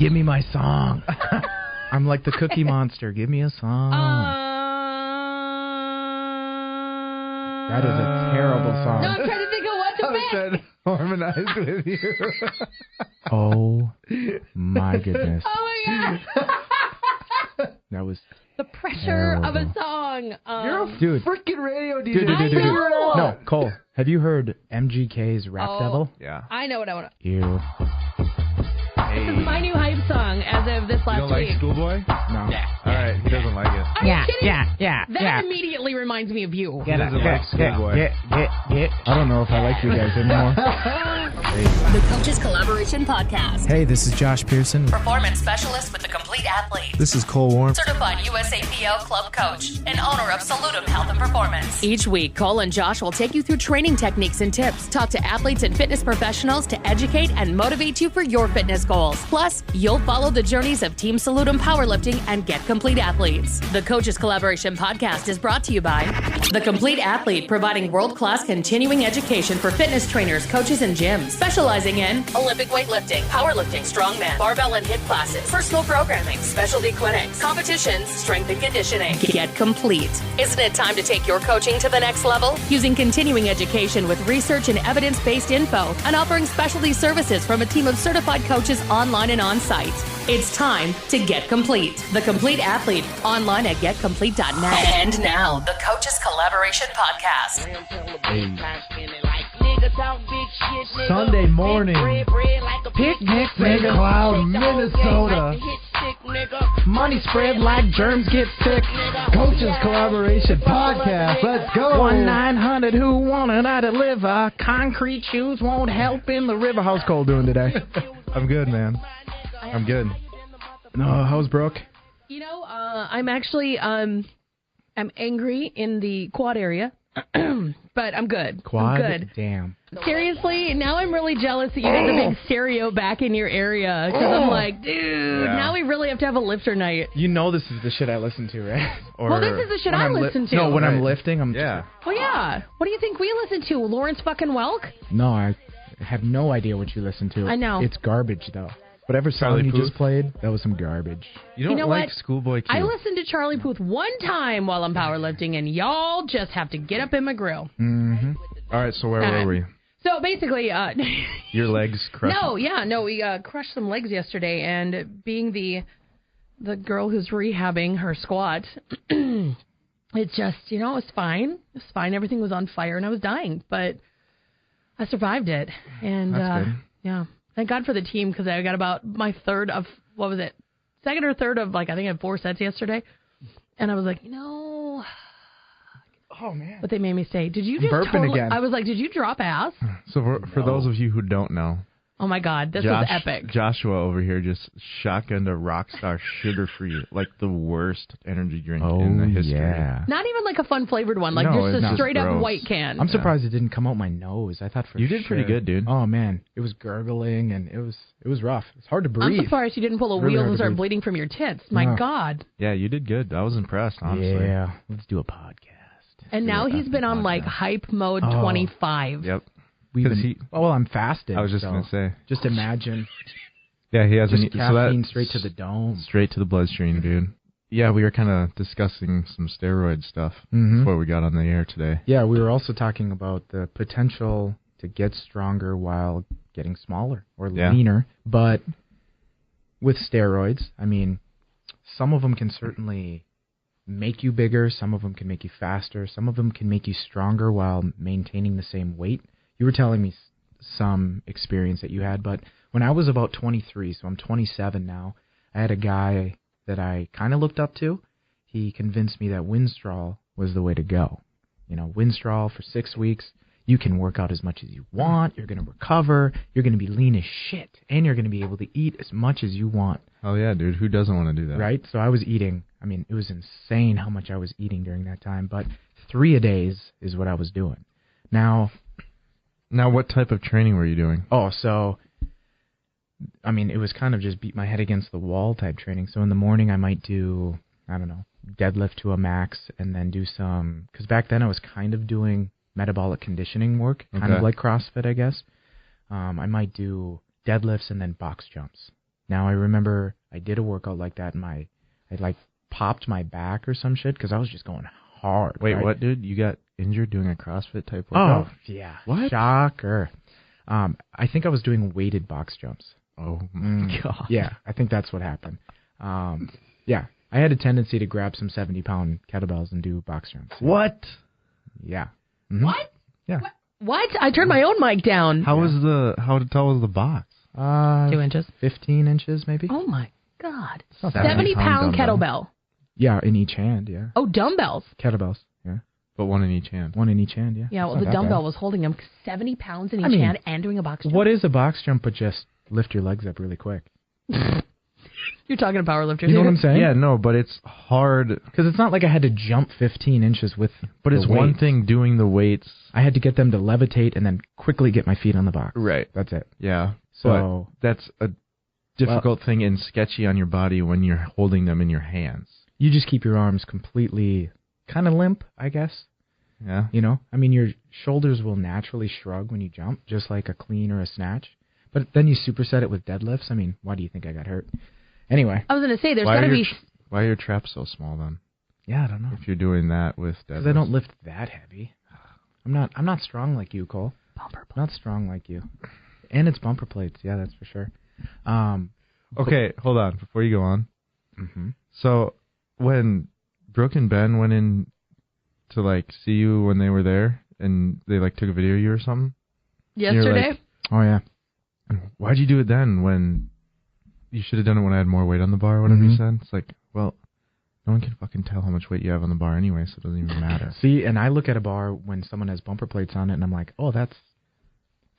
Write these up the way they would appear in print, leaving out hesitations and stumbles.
give me my song. I'm like the Cookie Monster. Give me a song. That is a terrible song. No, I'm trying to think of what to pick. I'm trying to harmonize with you. Oh, my goodness. Oh, my God. That was The pressure terrible. of a song. You're a Dude. freaking radio DJ. I know. No, Cole, have you heard MGK's Rap Devil? Yeah. I know what I want to... Ew. This is my new hype song as of this last You don't like week. Schoolboy? No. All right, he doesn't like it. Are you kidding? yeah. That immediately reminds me of you. He doesn't like Schoolboy. I don't know if I like you guys anymore. The Coaches Collaboration Podcast. Hey, this is Josh Pearson. Performance specialist with the Complete Athlete. This is Cole Warren. Certified USAPL club coach and owner of Salutum Health and Performance. Each week, Cole and Josh will take you through training techniques and tips, talk to athletes and fitness professionals to educate and motivate you for your fitness goals. Plus, you'll follow the journeys of Team Salutum Powerlifting and Get Complete Athletes. The Coaches Collaboration Podcast is brought to you by The Complete Athlete, providing world-class continuing education for fitness trainers, coaches, and gyms, specializing in Olympic weightlifting, powerlifting, strongman, barbell and hip classes, personal programming, specialty clinics, competitions, strength and conditioning. Get Complete. Isn't it time to take your coaching to the next level? Using continuing education with research and evidence-based info and offering specialty services from a team of certified coaches online and on-site. It's time to Get Complete. The Complete Athlete, online at getcomplete.net. And now, the Coaches Collaboration Podcast. Sunday morning, picnic St. Cloud, Minnesota. Money spread like germs get sick. Coaches Collaboration Podcast. Let's go. 1-900 who wanted I to live. Concrete shoes won't help in the river. How's Cole doing today? I'm good, man. I'm good. No, how's Brooke? You know, I'm actually, I'm angry in the quad area, but I'm good. Quad? I'm good. Damn. Seriously, now I'm really jealous that you have a big stereo back in your area, because I'm like, dude, now we really have to have a lifter night. You know this is the shit I listen to, right? Or Well, this is the shit when I I'm listen to. No, when I'm Right. lifting, I'm... Yeah. Well, yeah. What do you think we listen to? Lawrence fucking Welk? No, I have no idea what you listen to. I know. It's garbage, though. Whatever song Charlie you Puth? just played, that was some garbage. You don't know like what? Schoolboy Q. I listened to Charlie Puth one time while I'm powerlifting, and y'all just have to get up in my grill. Mm-hmm. All right, so where were we? So basically, Your legs crushed. we crushed some legs yesterday, and being the girl who's rehabbing her squat, it's just, it's fine. It's fine. Everything was on fire, and I was dying, but I survived it. And That's good. yeah, thank God for the team, because I got about my third of, what was it? Second or third of, I think I had 4 sets yesterday, and I was like, Oh, man. but they made me stay. Did you just Burping again. I was like, did you drop ass? So for those of you who don't know, Oh my God, this was epic. Joshua over here just shotgunned a Rockstar sugar-free, like the worst energy drink in the history. yeah. Not even like a fun flavored one, like No, just it's a not. straight up Gross. white can. I'm surprised it didn't come out my nose. I thought for You did pretty sure. good, dude. Oh, man. It was gurgling, and it was rough. It's hard to I'm breathe. surprised you didn't pull a Really wheel hard and to start breathe. bleeding from your tits. My Oh. God. Yeah, you did good. I was impressed, honestly. Yeah. Let's do a podcast. And now Yeah, he's been on like hype mode Oh. 25. Yep. We've 'Cause been, well, I'm fasting. I was just so going to say. Just imagine. Yeah, he has Just so caffeine that straight to the dome. straight to the bloodstream, dude. Yeah, we were kind of discussing some steroid stuff Mhm. before we got on the air today. Yeah, we were also talking about the potential to get stronger while getting smaller or Yeah. leaner. But with steroids, I mean, some of them can certainly make you bigger. Some of them can make you faster. Some of them can make you stronger while maintaining the same weight. You were telling me some experience that you had, but when I was about 23, so I'm 27 now, I had a guy that I kind of looked up to. He convinced me that Winstrol was the way to go. You know, Winstrol for 6 weeks, you can work out as much as you want, you're going to recover, you're going to be lean as shit, and you're going to be able to eat as much as you want, Oh, yeah, dude. Who doesn't want to do that? right? So I was eating, I mean, it was insane how much I was eating during that time, but 3-a-days is what I was doing. Now, What type of training were you doing? so, I mean, it was kind of just beat my head against the wall type training. So in the morning I might do, I don't know, deadlift to a max and then do some, because back then I was kind of doing metabolic conditioning work, kind of Okay. like CrossFit, I guess. I might do deadlifts and then box jumps. Now I remember I did a workout like that, and I like popped my back or some shit because I was just going hard. Wait, right? what, dude? You got injured doing a CrossFit type workout? Oh, yeah. What? Shocker. I think I was doing weighted box jumps. Oh, my God. Yeah, I think that's what happened. Yeah, I had a tendency to grab some 70-pound kettlebells and do box jumps. What? Yeah. Mhm. What? Yeah. What? I turned my own mic down. How tall was the box? 2 inches. 15 inches, maybe? Oh, my God. Not that 70-pound kettlebell. Yeah, in each hand, yeah. Oh, dumbbells. Kettlebells, yeah. But one in each hand. One in each hand, yeah. Yeah, well, It's the not that dumbbell bad. was holding him 70 pounds in each I mean, hand and doing a box jump. What is a box jump but just lift your legs up really quick? You're talking to powerlifters. You know what I'm saying? Yeah, no, but it's hard. Because it's not like I had to jump 15 inches with But it's the one weights. thing doing the weights. I had to get them to levitate and then quickly get my feet on the box. Right. That's it. Yeah. So But that's a difficult thing and sketchy on your body when you're holding them in your hands. you just keep your arms completely kind of limp, I guess. Yeah. You know? I mean, your shoulders will naturally shrug when you jump, just like a clean or a snatch. But then you superset it with deadlifts. I mean, why do you think I got hurt? Anyway. I was going to say, there's Why got to are be... your why are your traps so small then? Yeah, I don't know. If you're doing that with Because deadlifts. I don't lift that heavy. I'm not strong like you, Cole. Bumper plates. Not strong like you. And it's bumper plates. Yeah, that's for sure. Okay, hold on before you go on. Mm-hmm. So when Brooke and Ben went in to like see you when they were there and they like took a video of you or something. Yesterday? like- Oh, yeah. Why'd you do it then when you should have done it when I had more weight on the bar or whatever you Mhm. said? It's like, well, no one can fucking tell how much weight you have on the bar anyway, so it doesn't even matter. See, and I look at a bar when someone has bumper plates on it, and I'm like, oh, that's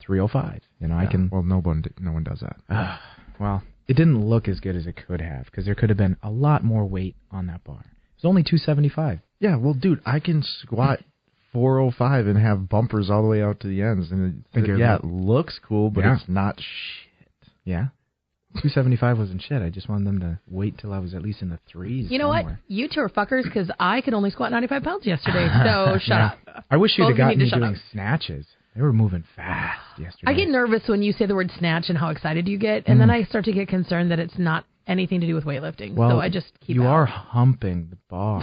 305. You know, I Yeah, can... Well, no one does that. Well, it didn't look as good as it could have, because there could have been a lot more weight on that bar. It was only 275. Yeah, well, dude, I can squat 405 and have bumpers all the way out to the ends, and Think you're yeah, like- it looks cool, but Yeah. it's not shit. Yeah. 275 wasn't shit. I just wanted them to wait till I was at least in the threes. You know what? somewhere. You two are fuckers because I could only squat 95 pounds yesterday. So shut Yeah. up. I wish you'd Both have of you gotten need to me shut doing up. snatches. They were moving fast yesterday. I get nervous when you say the word snatch and how excited you get, and then I start to get concerned that it's not anything to do with weightlifting. Well, so I just keep you out. are humping the bar.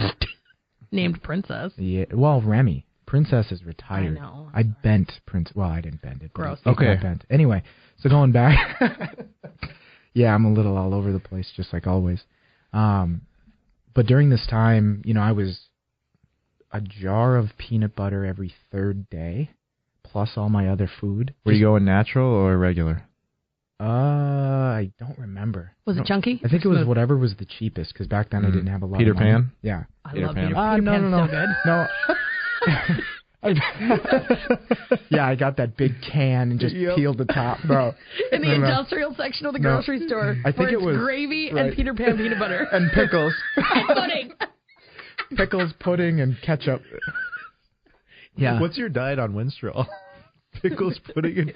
Named Princess. Yeah. Well, Remy. Princess is retired. I know. I bent Prince. Well, I didn't bend it. but Gross. it got Okay. Bent. Anyway, so going back. Yeah, I'm a little all over the place, just like always. But during this time, you know, I was a jar of peanut butter every third day, plus all my other food. Were you going natural or regular? I don't remember. Was it chunky? I think it was Smooth? whatever was the cheapest, because back then I didn't have a lot Peter of money. Pan? Yeah. I Peter love Pan. Peter Pan's no. so good. No. Yeah, I got that big can and just peeled the top, bro. In the No. industrial section of the No. grocery store. I think where it it's was- gravy right. and Peter Pan peanut butter. And pickles. And pudding. Pickles, pudding, and ketchup. Yeah. What's your diet on Winstrol? Pickles, pudding,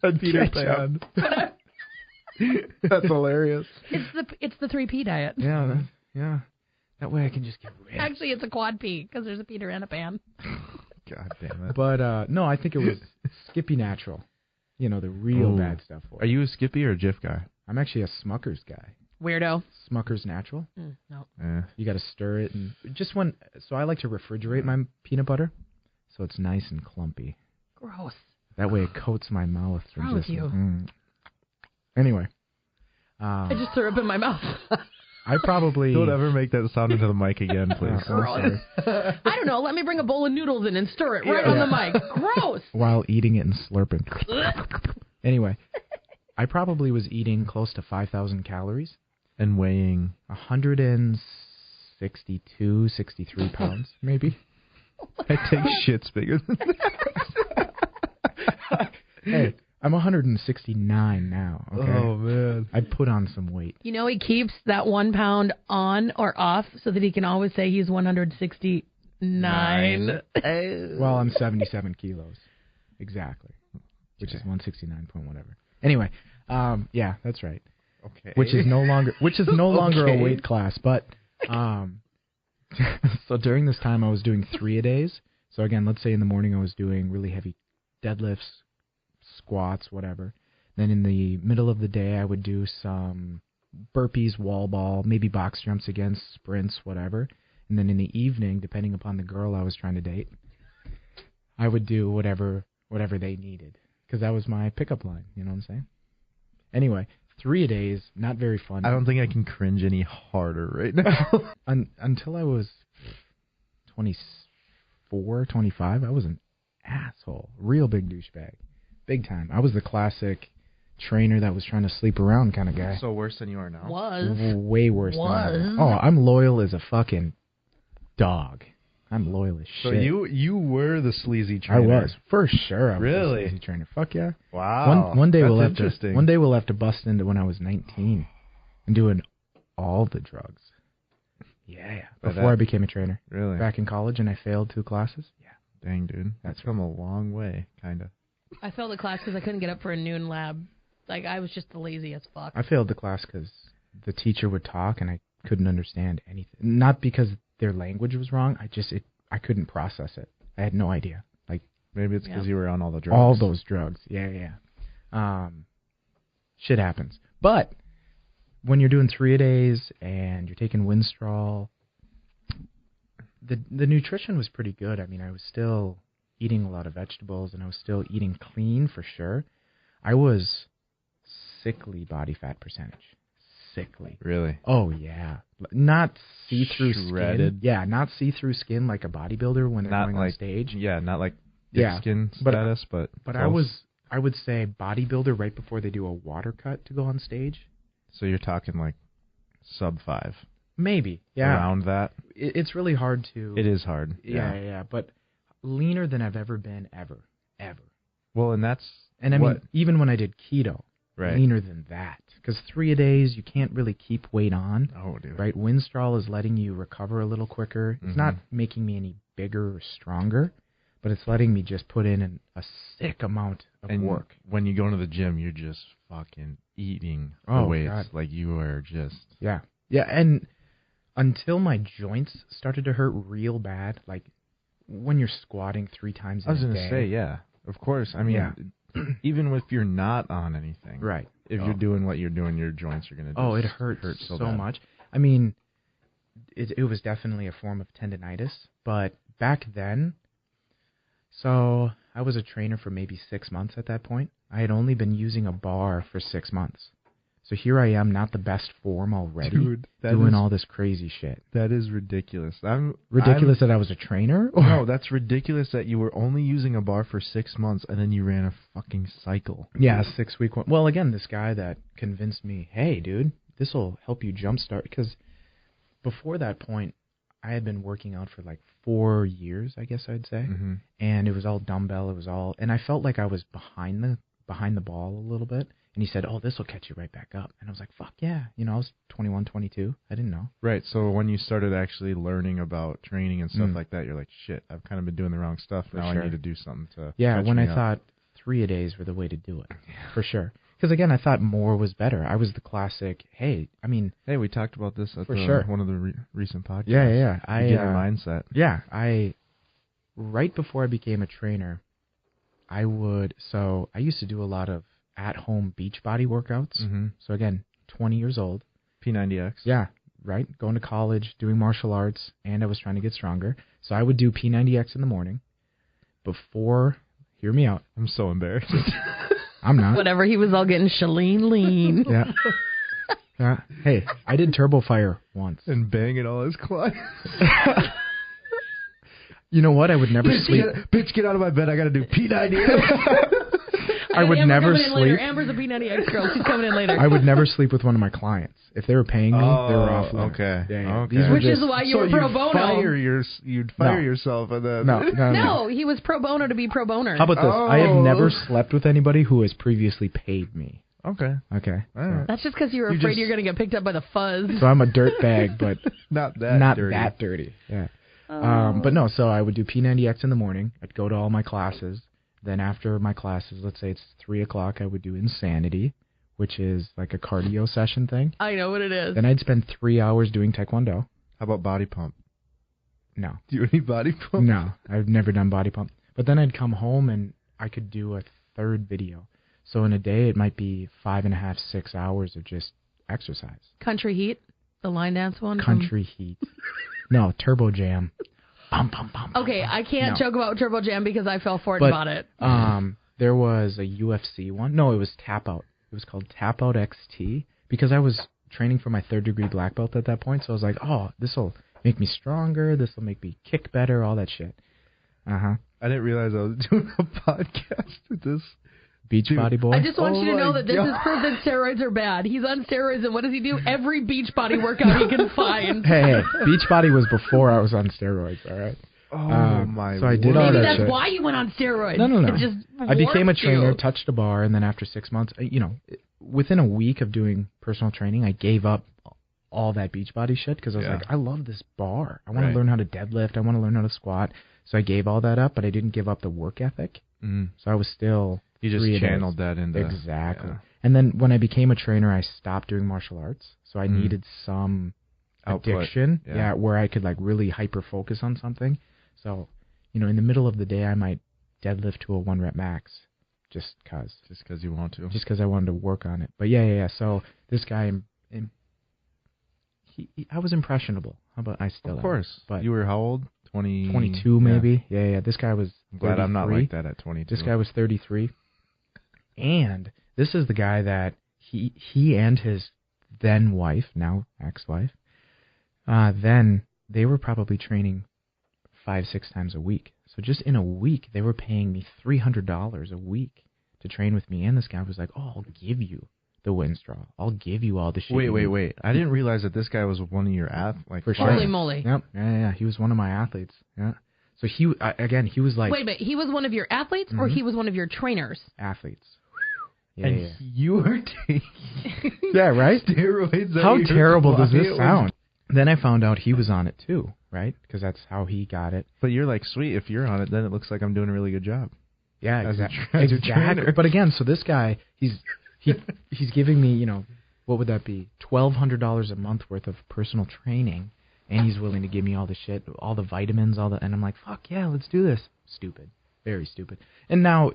and Peter Pan. That's hilarious. It's the 3P diet. Yeah, yeah. That way I can just get rich. Actually, it's a quad P because there's a Peter and a Pan. God damn it. But no, I think it was Skippy Natural. You know, the real Oh. bad stuff for Are it. you a Skippy or a Jif guy? I'm actually a Smucker's guy. Weirdo. Smucker's Natural. No. You got to stir it and just when. So I like to refrigerate my peanut butter, so it's nice and clumpy. Gross. That way it coats my mouth. What's wrong with you? Anyway, I just threw up in my mouth. I probably Don't ever make that sound into the mic again, please. I'm sorry. I don't know. Let me bring a bowl of noodles in and stir it right on the mic. Gross. While eating it and slurping. Anyway, I probably was eating close to 5,000 calories, And weighing. 162, 63 pounds, maybe. I take shits bigger than Hey, I'm 169 now. Okay, Oh, man. I put on some weight. You know, he keeps that 1 pound on or off so that he can always say he's 169. Well, I'm 77 kilos, exactly, which is 169 point whatever. Anyway, yeah, that's right. Okay. Which is no longer a Okay. weight class, but so during this time I was doing 3-a-days. So again, let's say in the morning I was doing really heavy deadlifts, squats, whatever. Then in the middle of the day, I would do some burpees, wall ball, maybe box jumps again, sprints, whatever. And then in the evening, depending upon the girl I was trying to date, I would do whatever they needed. Because that was my pickup line, you know what I'm saying? Anyway, 3-a-days, not very fun. I don't think I can cringe any harder right now. Until I was 24, 25, I was an asshole. Real big douchebag. Big time. I was the classic trainer that was trying to sleep around kind of guy. So worse than you are now? Way worse than I am. Oh, I'm loyal as a fucking dog. I'm loyal as shit. So you were the sleazy trainer. I was. For sure I was Really? the sleazy trainer. Fuck yeah. Wow. One day That's we'll have interesting. one day we'll have to bust into when I was 19 and doing all the drugs. Yeah. Before I became a trainer. Really? Back in college and I failed 2 classes. Yeah. Dang, dude. That's come a long way, kind of. I failed the class because I couldn't get up for a noon lab. Like, I was just lazy as fuck. I failed the class because the teacher would talk and I couldn't understand anything. Not because their language was wrong. I couldn't process it. I had no idea. Like, maybe it's because you were on all the drugs. All those drugs. Yeah. Shit happens. But when you're doing 3-a-days and you're taking Winstrol, the nutrition was pretty good. I mean, I was still eating a lot of vegetables and I was still eating clean for sure. I was sickly body fat percentage. Sickly. Really? Oh, yeah. Not see-through Shredded. skin. Yeah, not see-through skin like a bodybuilder when they're going on stage. Yeah, not like thick skin status, but close. I would say bodybuilder right before they do a water cut to go on stage. So you're talking like sub 5. Maybe, yeah. Around that. It's really hard to... It is hard. Yeah, but leaner than I've ever been, ever. Well, and that's... And I mean, even when I did keto, leaner than that. Because 3-a-days, you can't really keep weight on. Oh, dude. Right? Winstrol is letting you recover a little quicker. It's not making me any bigger or stronger, but it's letting me just put in a sick amount of work. When you go into the gym, you're just fucking eating the weights. God. Like, you are just... Yeah, and until my joints started to hurt real bad, like when you're squatting 3 times a day. I was going to say, yeah. Of course. I mean, even if you're not on anything. Right. If you're doing what you're doing, your joints are going to Oh, it hurts so bad. much. I mean, it was definitely a form of tendinitis. But back then, so I was a trainer for maybe 6 months at that point. I had only been using a bar for 6 months. So here I am, not the best form already, dude, doing all this crazy shit. That is ridiculous. Ridiculous that I was a trainer? No, that's ridiculous that you were only using a bar for 6 months and then you ran a fucking cycle. Yeah, a 6-week one. Well, again, this guy that convinced me, hey, dude, this will help you jumpstart. Because before that point, I had been working out for like 4 years, I guess I'd say. Mm-hmm. And it was all dumbbell. And I felt like I was behind the ball a little bit. And he said, oh, this will catch you right back up. And I was like, fuck yeah. You know, I was 21, 22. I didn't know. Right. So when you started actually learning about training and stuff like that, you're like, shit, I've kind of been doing the wrong stuff. Now I need to do something to catch when me I up. thought 3-a-days were the way to do it. For sure. Because, again, I thought more was better. I was the classic, hey, we talked about this at one of the recent podcasts. Yeah. Beginner mindset. Yeah. Right before I became a trainer, I used to do a lot of at-home beach body workouts. Mm-hmm. So, again, 20 years old. P90X. Yeah, right. Going to college, doing martial arts, and I was trying to get stronger. So I would do P90X in the morning before, hear me out. I'm so embarrassed. I'm not. Whatever, he was all getting Shalene lean. Yeah. Hey, I did Turbo Fire once. And banging all his clients. You know what? I would never sleep. Bitch, get out of my bed. I got to do P90X. I would never sleep. Amber's a P90X girl. She's coming in later. I would never sleep with one of my clients. If they were paying me, they were off limits. Okay. Yeah. Okay. Which is why you were pro bono. You'd fire yourself and then... No, he was pro bono to be pro boner. How about this? I have never slept with anybody who has previously paid me. Okay. All right. That's just because you were afraid you're going to get picked up by the fuzz. So I'm a dirt bag, but not that dirty. Yeah. But no, so I would do P90X in the morning. I'd go to all my classes. Then after my classes, let's say it's 3 o'clock, I would do Insanity, which is like a cardio session thing. I know what it is. Then I'd spend 3 hours doing Taekwondo. How about body pump? No. Do you do any body pump? No, I've never done body pump. But then I'd come home and I could do a third video. So in a day, it might be 5.5, 6 hours of just exercise. Country Heat, the line dance one. Country Heat. No, Turbo Jam. Bum, bum, bum, bum, Okay, bum. I can't joke about Turbo Jam because I fell for it But, and bought it. There was a UFC one. No, it was Tap Out. It was called Tap Out XT because I was training for my 3rd degree black belt at that point. So I was like, oh, this will make me stronger. This will make me kick better, all that shit. Uh-huh. I didn't realize I was doing a podcast with this. Beachbody boy. I just want you to know my that this is proof that steroids are bad. He's on steroids, and what does he do? Every Beachbody workout he can find. Hey, Beachbody was before I was on steroids, all right? Oh, my So I did all Maybe that that's shit. why you went on steroids. No. It just I became a warped trainer, you. touched a bar, and then after 6 months, within a week of doing personal training, I gave up all that Beachbody shit because I was like, I love this bar. I want to learn how to deadlift. I want to learn how to squat. So I gave all that up, but I didn't give up the work ethic. Mm. So I was still... You just channeled that into... Exactly. Yeah. And then when I became a trainer, I stopped doing martial arts. So I needed some Output. addiction, where I could like really hyper focus on something. So, in the middle of the day, I might deadlift to a 1 rep max, just cause you want to. just because I wanted to work on it. But yeah. So this guy, I was impressionable. How about I still? Of course. am. But you were how old? 22 maybe. Yeah. This guy was. I'm glad 33. I'm not like that at 22. This guy was 33. And this is the guy that he and his then wife, now ex-wife, then they were probably training 5-6 times a week. So just in a week, they were paying me $300 a week to train with me. And this guy was like, "Oh, I'll give you the Winstraw. I'll give you all the shit." Wait. I didn't realize that this guy was one of your For sure. Holy moly. Yep. Yeah. He was one of my athletes. Yeah. So he was like Wait a minute. He was one of your athletes, or he was one of your trainers? athletes. And you were taking yeah, right? steroids. How terrible does this sound? Then I found out he was on it too, right? Because that's how he got it. But you're like, sweet, if you're on it, then it looks like I'm doing a really good job. Yeah, As a exactly. trainer. But again, so this guy, he's giving me, what would that be? $1,200 a month worth of personal training, and he's willing to give me all the shit, all the vitamins, and I'm like, fuck yeah, let's do this. Stupid, very stupid. And now.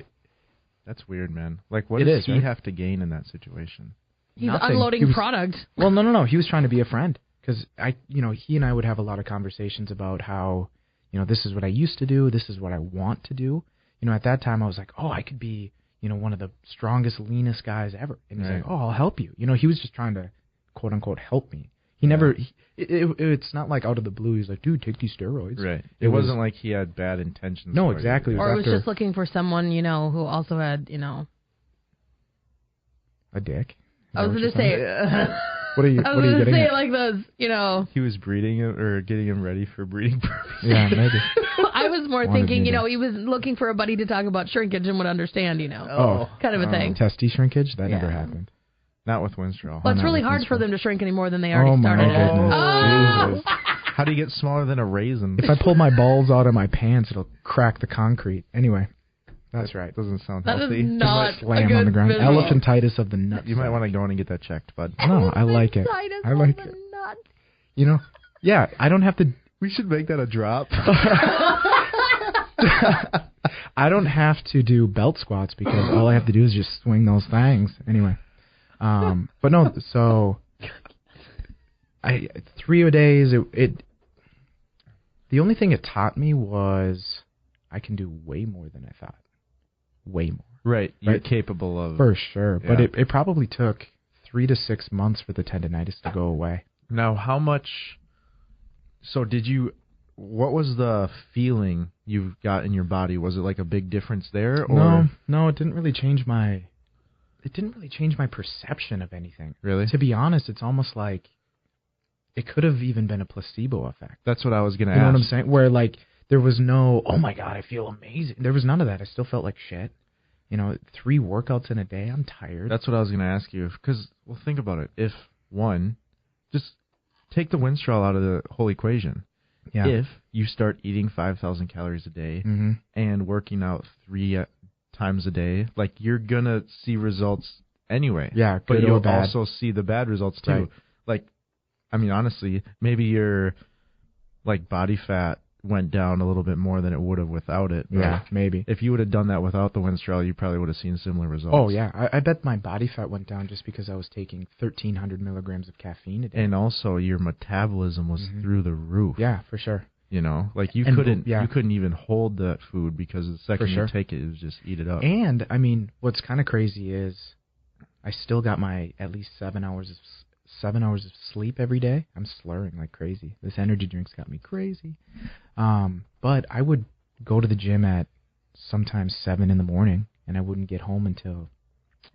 That's weird, man. Like, what It does is, he right? have to gain in that situation? He's Nothing. unloading He was- product. Well, no. He was trying to be a friend because he and I would have a lot of conversations about how, this is what I used to do. This is what I want to do. At that time I was like, oh, I could be, one of the strongest, leanest guys ever. And he's Right. like, oh, I'll help you. He was just trying to quote unquote help me. He never, it's not like out of the blue. He's like, dude, take these steroids. Right. It wasn't like he had bad intentions. No, for you. exactly. Or it was after just looking for someone, who also had, a dick. Is I that was what going you're to saying? say, What are you I was going to getting say at? it like this, He was breeding him or getting him ready for breeding purposes. Yeah, maybe. I was more Wanted thinking, me to- he was looking for a buddy to talk about shrinkage and would understand, Oh. kind of a thing. Testy shrinkage? That never Yeah. happened. Not with Winstraw. Well, it's not really with hard this for one. them to shrink any more than they Oh, already my started at. goodness. Oh! Jesus. How do you get smaller than a raisin? If I pull my balls out of my pants, it'll crack the concrete. Anyway, that's right. Doesn't sound That healthy. is not a Slam good on the ground. visual. Elephantitis of the nuts. You might want to go in and get that checked, bud. No, I like it. I like it. Yeah, I don't have to. We should make that a drop. I don't have to do belt squats because all I have to do is just swing those things. Anyway, but no. So, 3 a days. The only thing it taught me was I can do way more than I thought. Way more. Right. You're Right. capable of... For sure. But Yeah. it probably took 3 to 6 months for the tendinitis to go away. Now, how much... So what was the feeling you got in your body? Was it like a big difference there? Or No, it didn't really change my perception of anything. Really? To be honest, it's almost like it could have even been a placebo effect. That's what I was going to You ask. know what I'm saying? Where like there was no, oh my God, I feel amazing. There was none of that. I still felt like shit. 3 workouts in a day, I'm tired. That's what I was going to ask you. Because, well, think about it. If, one, just take the Winstrol out of the whole equation. Yeah. If you start eating 5,000 calories a day Mm-hmm. and working out 3 times a day, like you're going to see results anyway. Yeah, But good or you'll bad. also see the bad results too. Right. Like, I mean, honestly, maybe your like body fat went down a little bit more than it would have without it. Yeah, maybe. If you would have done that without the Winstrol, you probably would have seen similar results. Oh, yeah. I bet my body fat went down just because I was taking 1,300 milligrams of caffeine a day. And also, your metabolism was through the roof. Yeah, for sure. You know, like you couldn't even hold that food because the second you take it, it was just eat it up. And, I mean, what's kind of crazy is I still got my at least 7 hours of sleep every day. I'm slurring like crazy. This energy drink's got me crazy. But I would go to the gym at sometimes 7 in the morning, and I wouldn't get home until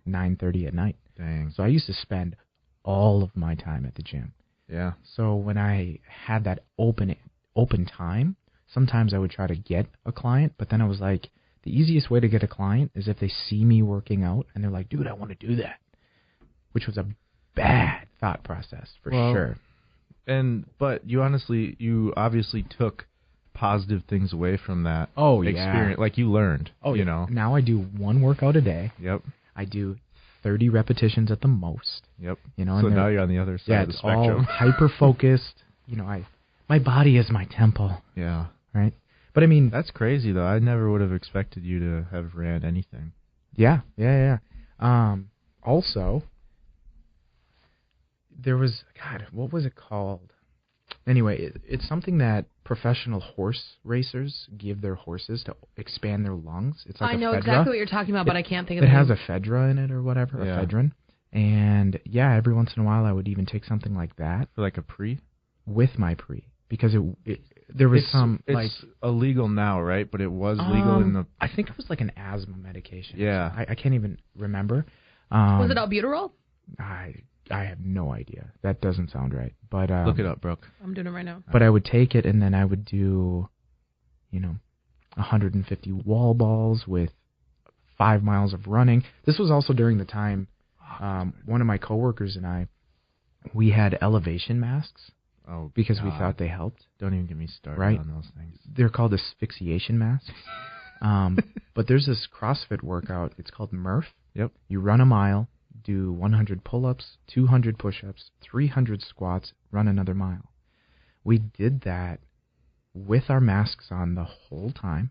9:30 at night. Dang. So I used to spend all of my time at the gym. Yeah. So when I had that open time, sometimes I would try to get a client, but then I was like, the easiest way to get a client is if they see me working out, and they're like, dude, I want to do that, which was a bad thought process for sure. But you obviously took positive things away from that experience. Like you learned. Oh, you know. Now I do one workout a day. Yep. I do 30 repetitions at the most. Yep. You know. So now you're on the other side of the spectrum. Yeah, it's all hyper focused. You know, my body is my temple. Yeah. Right. But I mean, that's crazy though. I never would have expected you to have ran anything. Yeah. Also, there was, what was it called? Anyway, it's something that professional horse racers give their horses to expand their lungs. It's like I know ephedra. exactly what you're talking about, but I can't think of it. It has ephedra in it or whatever, ephedrine. And every once in a while I would even take something like that. For like a pre? With my pre. Because there was it's illegal now, right? But it was legal in the... I think it was like an asthma medication. Yeah. I can't even remember. Was it albuterol? I have no idea. That doesn't sound right. But look it up, Brooke. I'm doing it right now. But I would take it, and then I would do, 150 wall balls with 5 miles of running. This was also during the time one of my coworkers and I, we had elevation masks. Oh, because God. we thought they helped. Don't even get me started on those things. They're called asphyxiation masks. But there's this CrossFit workout. It's called Murph. Yep. You run a mile, do 100 pull-ups, 200 push-ups, 300 squats, run another mile. We did that with our masks on the whole time,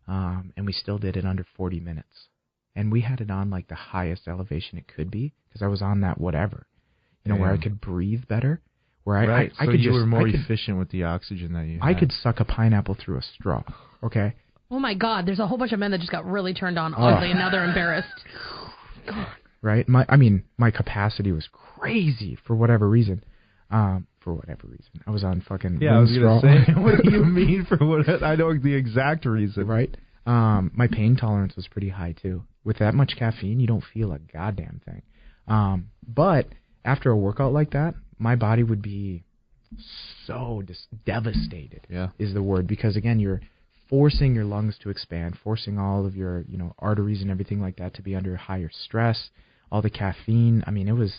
and we still did it under 40 minutes. And we had it on like the highest elevation it could be because I was on that whatever, where I could breathe better. Where I so could you were more efficient with the oxygen that you had. I could suck a pineapple through a straw. Okay. Oh my God! There's a whole bunch of men that just got really turned on, oddly, and now they're embarrassed. Right. My capacity was crazy for whatever reason. I was on fucking. Yeah, I was gonna say. What do you mean for what? I know the exact reason. Right. My pain tolerance was pretty high too. With that much caffeine, you don't feel a goddamn thing. But after a workout like that, my body would be so devastated. Yeah. Is the word, because again you're forcing your lungs to expand, forcing all of your arteries and everything like that to be under higher stress. All the caffeine. I mean, it was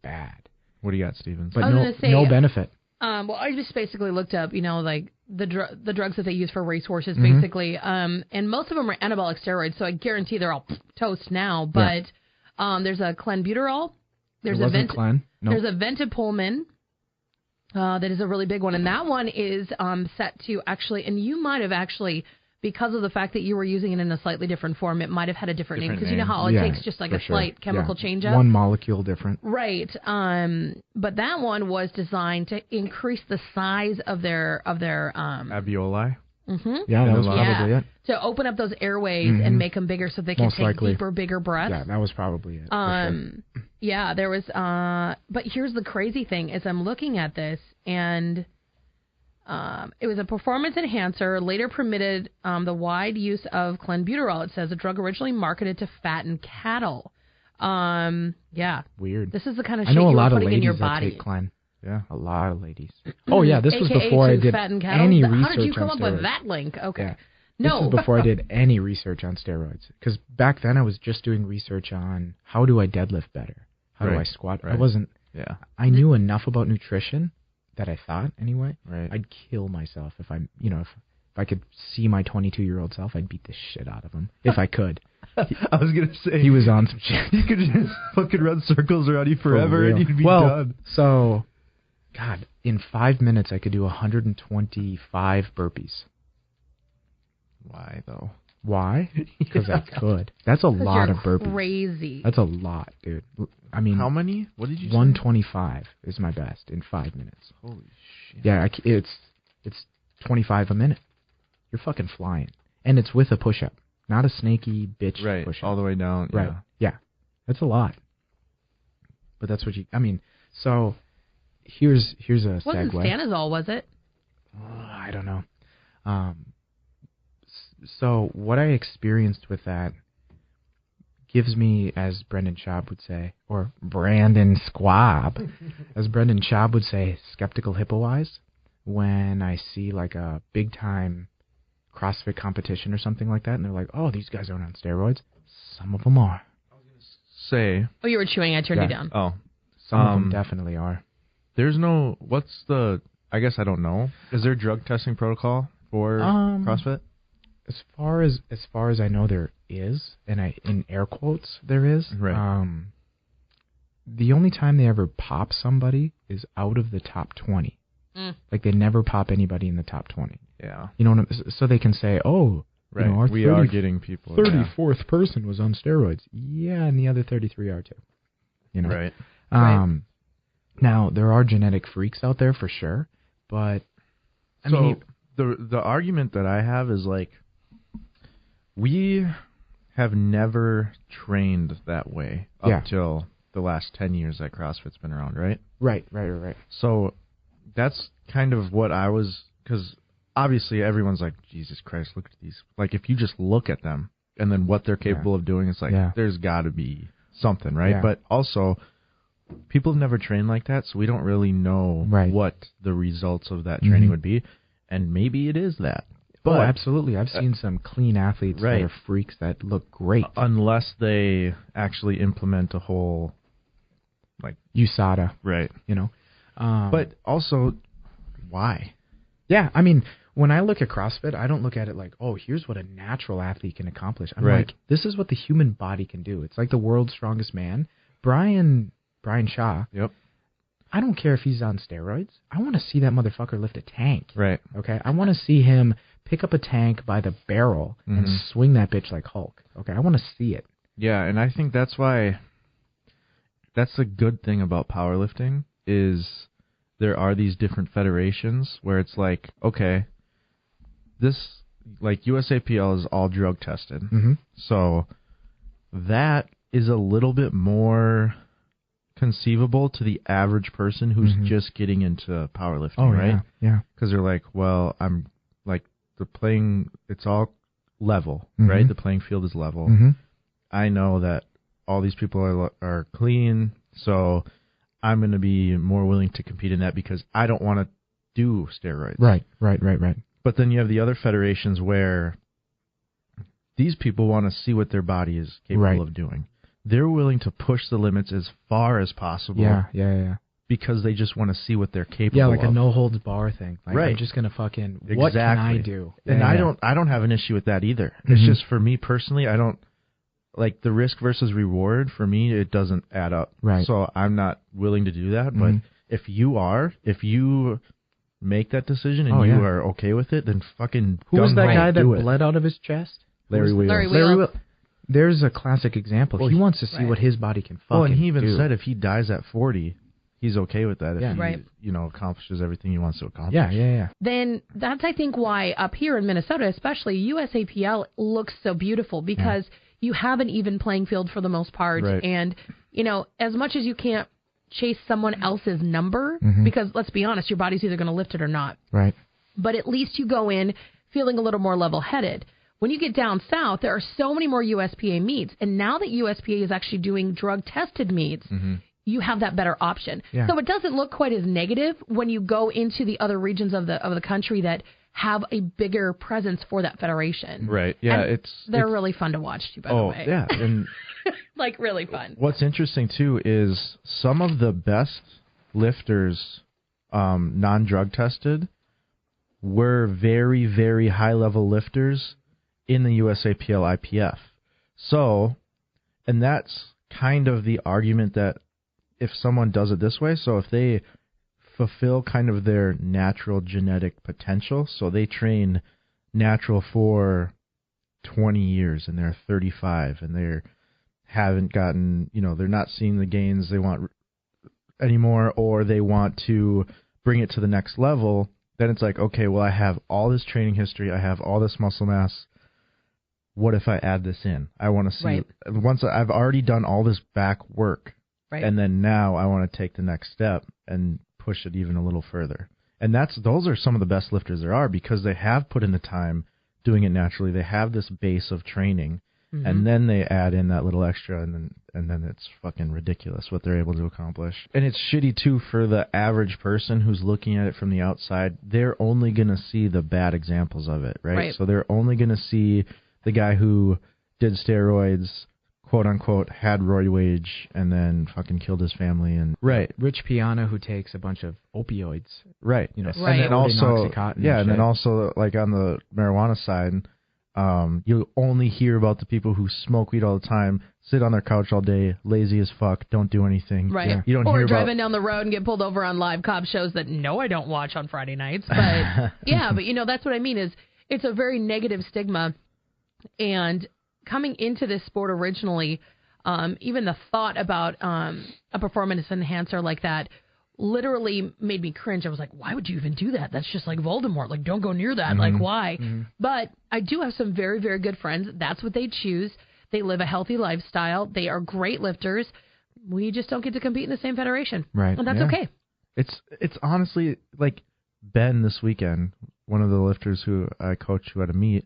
bad. What do you got, Stevens? But no benefit. Well, I just basically looked up, like the drugs that they use for racehorses, basically. And most of them are anabolic steroids, so I guarantee they're all toast now. But there's a clenbuterol. There's a ventipulmin. That is a really big one, and that one is set to actually, and you might have actually, because of the fact that you were using it in a slightly different form, it might have had a different name, because you know how it takes just like a slight chemical change up. One molecule different. Right. But that one was designed to increase the size of their alveoli. Mm-hmm. Yeah, that was probably it. To open up those airways and make them bigger so they can take deeper, bigger breaths. Yeah, that was probably it. Yeah, there was. But here's the crazy thing: is I'm looking at this, and it was a performance enhancer. Later permitted the wide use of clenbuterol. It says a drug originally marketed to fatten cattle. Yeah. Weird. This is the kind of shit you were putting in your body. Take Clen. Yeah, a lot of ladies. Oh yeah, this was before I did any research on steroids. How did you come up with that link? Okay. Yeah. No. This was before I did any research on steroids. Because back then I was just doing research on how do I deadlift better? How do I squat? Right. I wasn't... Yeah. I knew enough about nutrition that I thought, anyway. Right. I'd kill myself if if I could see my 22-year-old self, I'd beat the shit out of him. If I could. I was going to say... He was on some shit. He could just fucking run circles around you forever and you'd be done. So... God, in 5 minutes I could do 125 burpees. Why though? Why? Because I could. That's a lot of burpees. Crazy. That's a lot, dude. I mean, How many? What did you say? 125 is my best in 5 minutes. Holy shit. Yeah, it's 25 a minute. You're fucking flying, and it's with a push-up, not a snaky bitch Right, push-up. all the way down. Right. Yeah, that's a lot. But that's what you. I mean, so here's a Wasn't segue. Stanozol, was it? I don't know. So what I experienced with that gives me, as Brendan Schaub would say, or Brandon Squab, as Brendan Schaub would say, skeptical hippo eyes when I see like a big time CrossFit competition or something like that, and they're like, "Oh, these guys aren't on steroids." Some of them are. Say. Oh, you were chewing. I turned you Yeah. down. Oh. Some of them definitely are. There's no. What's the? I guess I don't know. Is there a drug testing protocol for CrossFit? As far as I know, there is, and in air quotes there is. Right. The only time they ever pop somebody is out of the top 20. Like they never pop anybody in the top 20. Yeah. You know what so they can say, "Oh, Right. you know, our We are getting people. 34th person was on steroids." Yeah, and the other 33 are too. You know. Right. Right. Now there are genetic freaks out there for sure, but I mean, the argument that I have is like, we have never trained that way up till the last 10 years that CrossFit's been around, right? right. So that's kind of what I was, because obviously everyone's like, Jesus Christ, look at these. Like if you just look at them and then what they're capable of doing, it's like there's got to be something, right? Yeah. But also, people have never trained like that, so we don't really know what the results of that training would be, and maybe it is that. But absolutely. I've seen some clean athletes that are freaks that look great. Unless they actually implement a whole, like, USADA. Right. You know? But also, why? Yeah, I mean, when I look at CrossFit, I don't look at it like, oh, here's what a natural athlete can accomplish. I'm like, this is what the human body can do. It's like the world's strongest man. Brian Shaw. Yep. I don't care if he's on steroids. I want to see that motherfucker lift a tank. Right. Okay? I want to see him pick up a tank by the barrel and swing that bitch like Hulk. Okay? I want to see it. Yeah, and I think that's why that's the good thing about powerlifting is there are these different federations where it's like, okay, this, like USAPL is all drug tested. So that is a little bit more conceivable to the average person who's just getting into powerlifting, right? Yeah. Because they're like, well, I'm like, it's all level, right? The playing field is level. I know that all these people are clean, so I'm going to be more willing to compete in that because I don't want to do steroids. Right. But then you have the other federations where these people want to see what their body is capable of doing. They're willing to push the limits as far as possible. Yeah. Because they just want to see what they're capable of. Yeah, like a no holds bar thing. Like, I'm just gonna fucking what can I do? And I don't have an issue with that either. It's just for me personally, I don't like the risk versus reward. For me, it doesn't add up. Right. So I'm not willing to do that. But if you make that decision and you are okay with it, then fucking who was that guy that bled bled out of his chest? Larry Wheels. Larry Wheels. There's a classic example. He wants to see what his body can fucking do. Well, and he even said if he dies at 40, he's okay with that. If he, accomplishes everything he wants to accomplish. Yeah. Then that's, I think, why up here in Minnesota, especially, USAPL looks so beautiful because you have an even playing field for the most part. Right. And, as much as you can't chase someone else's number, because let's be honest, your body's either going to lift it or not. Right. But at least you go in feeling a little more level-headed. When you get down south, there are so many more USPA meets. And now that USPA is actually doing drug-tested meets, you have that better option. Yeah. So it doesn't look quite as negative when you go into the other regions of the country that have a bigger presence for that federation. Right. Yeah, and they're really fun to watch too, by the way. Oh, yeah. And like really fun. What's interesting too is some of the best lifters, non-drug tested, were very, very high-level lifters in the USAPL IPF. So, and that's kind of the argument that if someone does it this way, so if they fulfill kind of their natural genetic potential. So they train natural for 20 years and they're 35 and they haven't gotten, they're not seeing the gains they want anymore, or they want to bring it to the next level. Then it's like, okay, well, I have all this training history. I have all this muscle mass. What if I add this in? I want to see, once I've already done all this back work, and then now I want to take the next step and push it even a little further. And those are some of the best lifters there are, because they have put in the time doing it naturally. They have this base of training, and then they add in that little extra, and then it's fucking ridiculous what they're able to accomplish. And it's shitty, too, for the average person who's looking at it from the outside. They're only going to see the bad examples of it, right? So they're only going to see the guy who did steroids, quote-unquote, had roid rage, and then fucking killed his family. And Rich Piana who takes a bunch of opioids. Right. And then also, and then also, like, on the marijuana side, you only hear about the people who smoke weed all the time, sit on their couch all day, lazy as fuck, don't do anything. Right. Yeah. You don't or hear driving about down the road and get pulled over on live cop shows that, no, I don't watch on Friday nights. But, but, that's what I mean is it's a very negative stigma. And coming into this sport originally, even the thought about a performance enhancer like that literally made me cringe. I was like, why would you even do that? That's just like Voldemort. Like, don't go near that. Like, why? But I do have some very, very good friends. That's what they choose. They live a healthy lifestyle. They are great lifters. We just don't get to compete in the same federation. Right. And that's okay. It's honestly, like, Ben this weekend, one of the lifters who I coach who had a meet,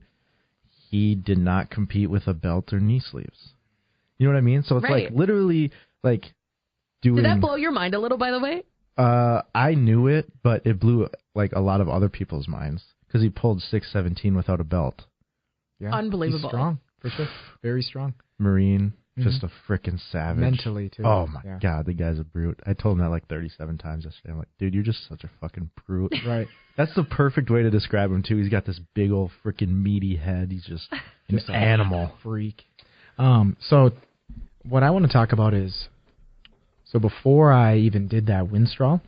he did not compete with a belt or knee sleeves. You know what I mean? So it's like literally like doing... Did that blow your mind a little, by the way? I knew it, but it blew like a lot of other people's minds because he pulled 617 without a belt. Yeah, unbelievable. He's strong, for sure. Very strong. Marine, just a frickin' savage. Mentally, too. Oh, my God, the guy's a brute. I told him that like 37 times yesterday. I'm like, dude, you're just such a fucking brute. Right. That's the perfect way to describe him, too. He's got this big old freaking meaty head. He's just an animal. Freak. So what I want to talk about is, so before I even did that Winstraw,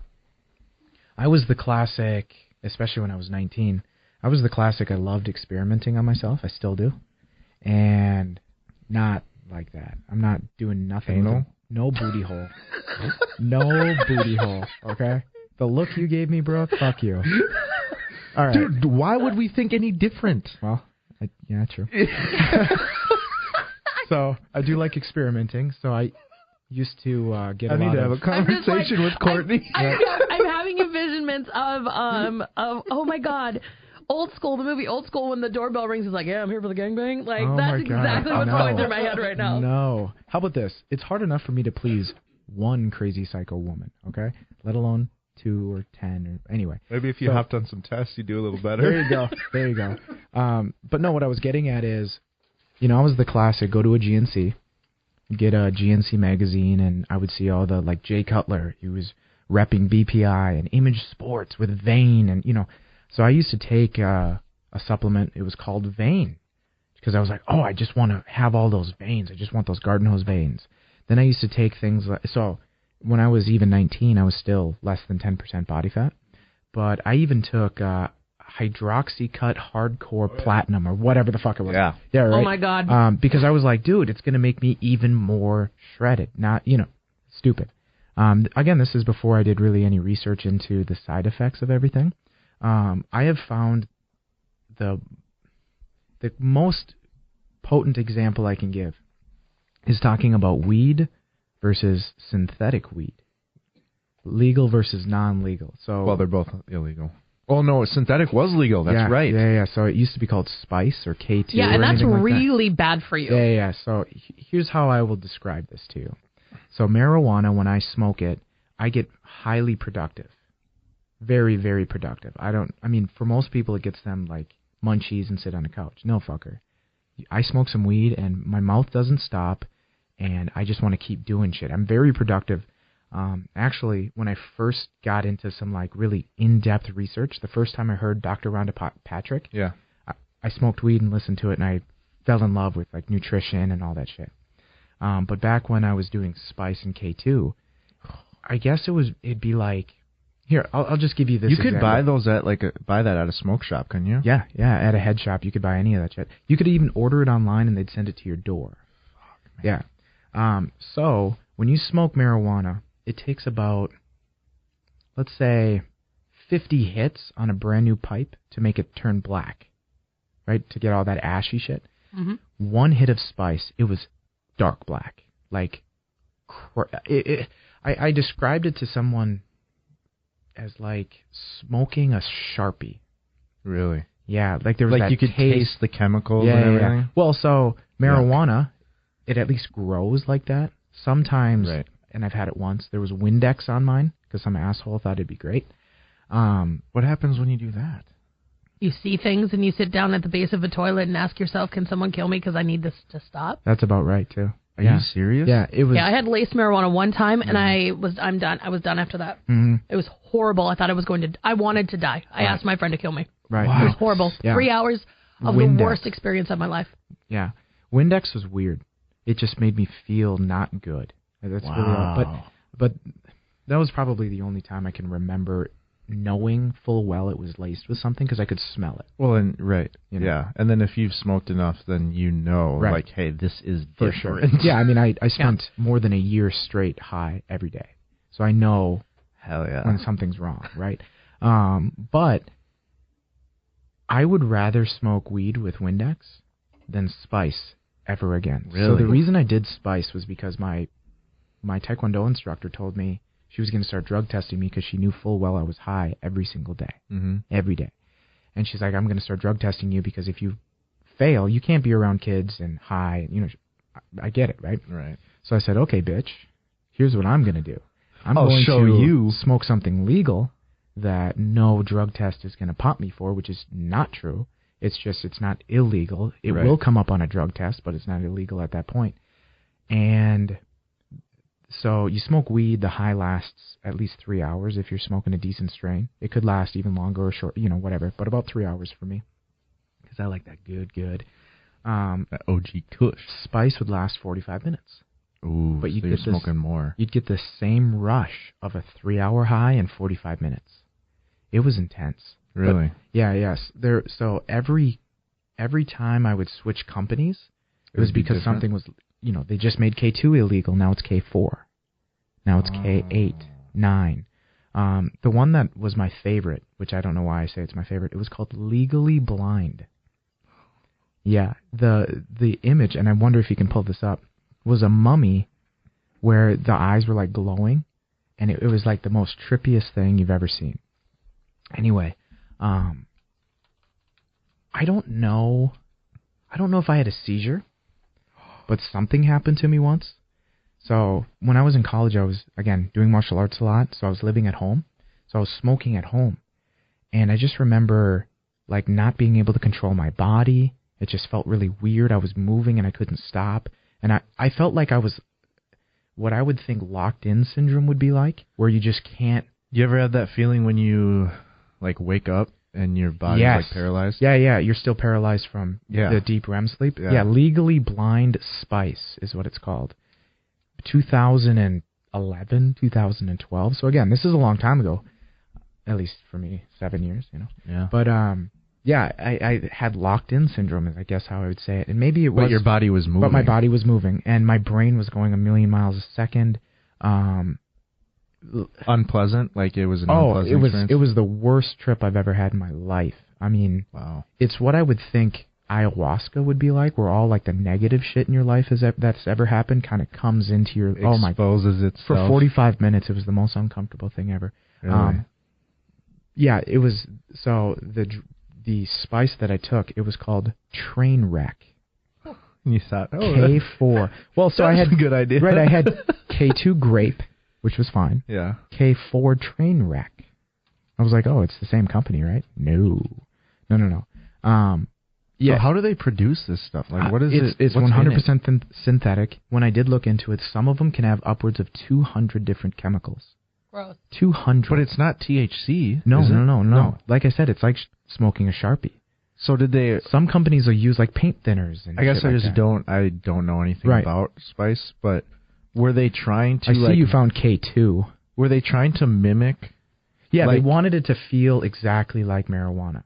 I was the classic, especially when I was 19, I was the classic, I loved experimenting on myself. I still do. And not like that. I'm not doing nothing. No booty hole. No booty hole, okay? The look you gave me, bro, fuck you. All right. Dude, why would we think any different? Well, yeah, true. So, I do like experimenting, so I used to get I need to have a conversation with Courtney. I'm having envisionments of oh my God, Old School, the movie Old School, when the doorbell rings, is like, yeah, I'm here for the gangbang. Like, that's exactly what's going through my head right now. No. How about this? It's hard enough for me to please one crazy psycho woman, okay? Let alone 2 or 10 or anyway. Maybe if you hopped on some tests, you'd do a little better. There you go. But no, what I was getting at is, I was the classic, go to a GNC, get a GNC magazine, and I would see all the, like, Jay Cutler, he was repping BPI and Image Sports with Vein, and, so I used to take a supplement, it was called Vein, because I was like, I just want to have all those veins, I just want those garden hose veins. Then I used to take things like, so when I was even 19, I was still less than 10% body fat, but I even took Hydroxycut Hardcore Platinum or whatever the fuck it was. Yeah, right? Oh my God. Because I was like, dude, it's going to make me even more shredded, not, stupid. Again, this is before I did really any research into the side effects of everything. I have found the most potent example I can give is talking about weed versus synthetic weed, legal versus non-legal. So, well, they're both illegal. Oh no, synthetic was legal. That's right. Yeah. So it used to be called Spice or K2. Yeah, and that's really bad for you. Yeah. So here's how I will describe this to you. So marijuana, when I smoke it, I get highly productive. Very, very productive. For most people, it gets them like munchies and sit on a couch. No, fucker. I smoke some weed and my mouth doesn't stop and I just want to keep doing shit. I'm very productive. Actually, when I first got into some like really in-depth research, the first time I heard Dr. Rhonda Patrick, I smoked weed and listened to it and I fell in love with like nutrition and all that shit. But back when I was doing Spice and K2, I guess it'd be like Here, I'll just give you this. You could example. buy those at buy that at a smoke shop, couldn't you? Yeah, at a head shop, you could buy any of that shit. You could even order it online, and they'd send it to your door. Yeah. So when you smoke marijuana, it takes about, let's say, 50 hits on a brand new pipe to make it turn black, right? To get all that ashy shit. Mm-hmm. One hit of spice, it was dark black. Like, I described it to someone as like smoking a Sharpie. Really? Yeah, like there was that you could taste the chemicals yeah, and everything. Yeah. Well, so marijuana, it at least grows like that. Sometimes, and I've had it once, there was Windex on mine because some asshole thought it'd be great. What happens when you do that? You see things and you sit down at the base of a toilet and ask yourself, can someone kill me because I need this to stop? That's about right, too. Are you serious? Yeah, it was. Yeah, I had laced marijuana one time, and I'm done. I was done after that. Mm-hmm. It was horrible. I thought I wanted to die. I asked my friend to kill me. Right. It was horrible. Yeah. 3 hours of Windex. the worst experience of my life. Yeah. Windex was weird. It just made me feel not good. That's really odd. But that was probably the only time I can remember knowing full well it was laced with something because I could smell it. Well, and You know? yeah, and then if you've smoked enough, then you know, like, hey, this is For different. sure. Yeah, I mean, I spent more than a year straight high every day, so I know Hell yeah. when something's wrong, right? But I would rather smoke weed with Windex than spice ever again. Really? So the reason I did spice was because my Taekwondo instructor told me she was going to start drug testing me because she knew full well I was high every single day. Mm-hmm. Every day. And she's like, I'm going to start drug testing you because if you fail, you can't be around kids and high. You know, I get it, right? Right. So I said, okay, bitch, here's what I'm going to do. I'll going show to you. smoke something legal that no drug test is going to pop me for, which is not true. It's just, it's not illegal. It will come up on a drug test, but it's not illegal at that point. And so you smoke weed, the high lasts at least 3 hours if you're smoking a decent strain. It could last even longer or short, you know, whatever, but about 3 hours for me because I like that good. That OG Kush. Spice would last 45 minutes. Ooh, but you'd so you're get smoking more. You'd get the same rush of a 3 hour high in 45 minutes. It was intense. Really? But, yes. So every time I would switch companies, it was because something was, you know, they just made K2 illegal. Now it's K4. Now it's K8, 9. The one that was my favorite, which I don't know why I say it's my favorite, it was called Legally Blind. Yeah, the image, and I wonder if you can pull this up, was a mummy where the eyes were like glowing, and it was like the most trippiest thing you've ever seen. Anyway, I don't know if I had a seizure, but something happened to me once. So when I was in college, I was, again, doing martial arts a lot, so I was living at home. So I was smoking at home. And I just remember, like, not being able to control my body. It just felt really weird. I was moving and I couldn't stop. And I felt like I was what I would think locked-in syndrome would be like, where you just can't... You ever have that feeling when you, like, wake up and your body's, like, paralyzed? Yeah. You're still paralyzed from the deep REM sleep. Yeah, Legally Blind Spice is what it's called. 2011, 2012. So again, this is a long time ago, at least for me, 7 years, you know. Yeah. But I had locked-in syndrome, is I guess how I would say it, and maybe it was. But your body was moving. But my body was moving, and my brain was going a million miles a second. Unpleasant, like it was an unpleasant experience? It was the worst trip I've ever had in my life. I mean, wow. It's what I would think ayahuasca would be like, where all like the negative shit in your life that's ever happened kind of comes into your exposes itself. For 45 minutes, it was the most uncomfortable thing ever. Really? Yeah, it was. So the spice that I took, it was called Train Wreck. You thought, K4. Well, so I had a good idea. Right, I had K2 Grape, which was fine. Yeah. K4 Train Wreck. I was like, oh, it's the same company, right? No. Yeah. So how do they produce this stuff? Like, what is it? It's 100% synthetic. When I did look into it, some of them can have upwards of 200 different chemicals. Gross. 200. But it's not THC. No. Like I said, it's like smoking a Sharpie. So did they? Some companies will use like paint thinners and I guess shit I like just that. I don't know anything about spice, but were they trying to? I see you found K2. Were they trying to mimic Yeah, Like- they wanted it to feel exactly like marijuana.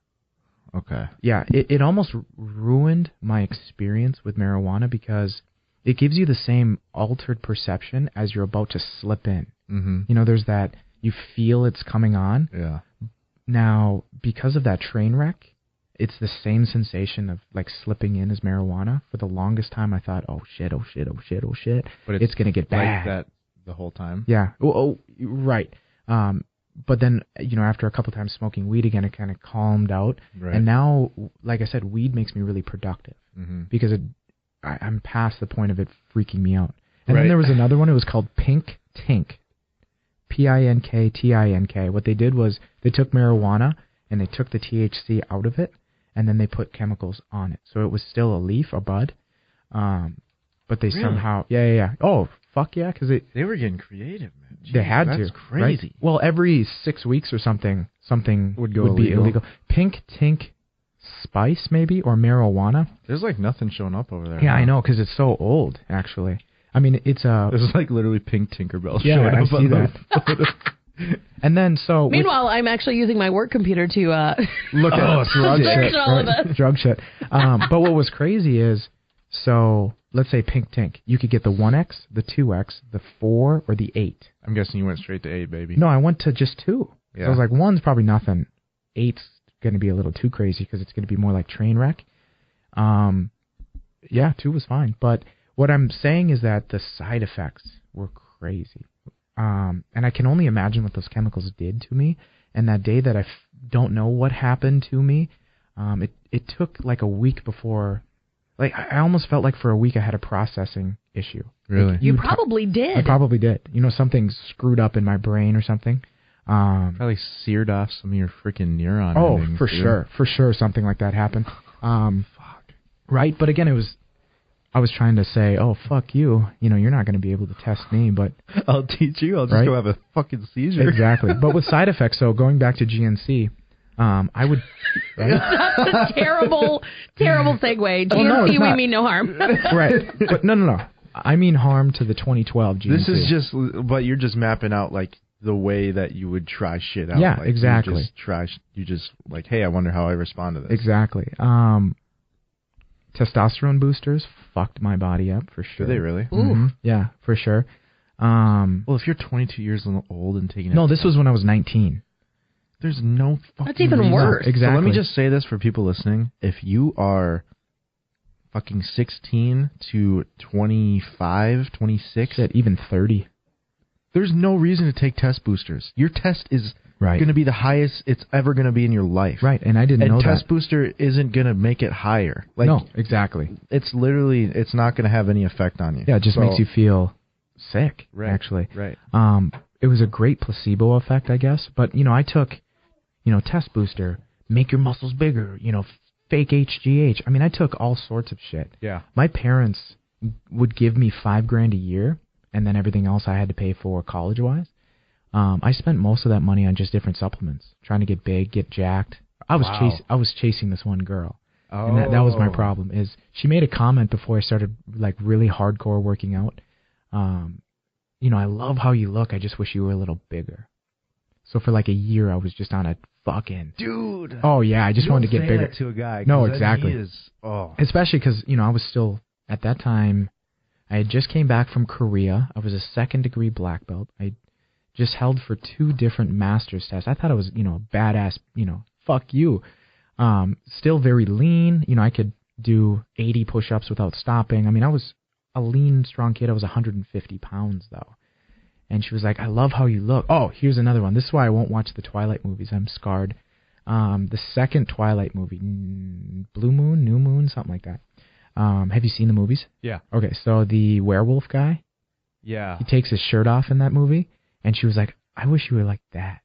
Okay. Yeah, it almost ruined my experience with marijuana because it gives you the same altered perception as you're about to slip in. Mm-hmm. You know, there's that, you feel it's coming on. Yeah. Now, because of that train wreck, it's the same sensation of like slipping in as marijuana. For the longest time, I thought, oh shit, oh shit, oh shit, oh shit. But it's going to get bad. Like that the whole time? Yeah. Oh, right. But then, you know, after a couple times smoking weed again, it kind of calmed out. Right. And now, like I said, weed makes me really productive Mm-hmm. because I'm past the point of it freaking me out. And Right. then there was another one. It was called Pink Tink. PINKTINK. What they did was they took marijuana and they took the THC out of it, and then they put chemicals on it. So it was still a leaf, a bud, but they Really? somehow, yeah. Oh, fuck yeah, because They were getting creative, man. they Jeez, had to. That's crazy. Right? Well, every 6 weeks or something Would would go be illegal. illegal. Pink Tink Spice, maybe, or marijuana. There's like nothing showing up over there. Yeah, huh? I know, because it's so old, actually. I mean, it's a... There's like literally pink Tinkerbell Yeah, showing I up see on that. the photo. And then, so... with- Meanwhile, I'm actually using my work computer to look at drug search shit, all of right? this. Drug shit. But what was crazy is, so let's say Pink Tink, you could get the 1X, the 2X, the 4, or the 8. I'm guessing you went straight to 8, baby. No, I went to just 2. Yeah. So I was like, 1's probably nothing. 8's going to be a little too crazy because it's going to be more like train wreck. Yeah, 2 was fine. But what I'm saying is that the side effects were crazy. And I can only imagine what those chemicals did to me. And that day that I don't know what happened to me, it took like a week before. Like I almost felt like for a week I had a processing issue. Really? Like, You would probably did. I probably did. You know, something screwed up in my brain or something. Probably seared off some of your freaking neuron Oh, endings, for dude. sure, something like that happened. Right, but again, I was trying to say, oh, fuck you. You know, you're not going to be able to test me, but I'll teach you. I'll just Right? go have a fucking seizure. exactly. But with side effects, so going back to GNC, I would. Right? That's a terrible segue. GNC, Well, no, it's we not. mean no harm. Right, but no. I mean harm to the 2012 GNC. This is just, but you're just mapping out like the way that you would try shit out. Yeah, like, exactly. You just like, hey, I wonder how I respond to this. Exactly. Testosterone boosters fucked my body up for sure. Do they really? Mhm. Yeah, for sure. Well, if you're 22 years old and taking No, it, this was when I was 19. there's no fucking That's even reason. worse. Exactly. So let me just say this for people listening. If you are fucking 16 to 25, 26, Shit, even 30. there's no reason to take test boosters. Your test is Right. going to be the highest it's ever going to be in your life. Right, and I didn't know And test that. booster isn't going to make it higher. Like, No, exactly. it's literally, it's not going to have any effect on you. Yeah, it just So- makes you feel sick, Right, actually. Right. It was a great placebo effect, I guess. But, you know, I took, you know, test booster, make your muscles bigger, you know, fake HGH. I mean, I took all sorts of shit. Yeah. My parents would give me $5,000 a year, and then everything else I had to pay for college-wise. I spent most of that money on just different supplements, trying to get big, get jacked. I was chasing this one girl. Oh. And that was my problem. Is she made a comment before I started like really hardcore working out. You know, I love how you look. I just wish you were a little bigger. So for like a year, I was just on a fucking. Dude. Oh yeah, I just wanted to get bigger. To a guy. No, 'cause then exactly. He is, oh. Especially because you know I was still at that time. I had just came back from Korea. I was a 2nd degree black belt. I just held for 2 different master's tests. I thought I was, you know, a badass, you know, fuck you. Still very lean. You know, I could do 80 push-ups without stopping. I mean, I was a lean, strong kid. I was 150 pounds, though. And she was like, I love how you look. Oh, here's another one. This is why I won't watch the Twilight movies. I'm scarred. The second Twilight movie, Blue Moon, New Moon, something like that. Have you seen the movies? Yeah. Okay, so the werewolf guy, Yeah. he takes his shirt off in that movie. And she was like, I wish you were like that.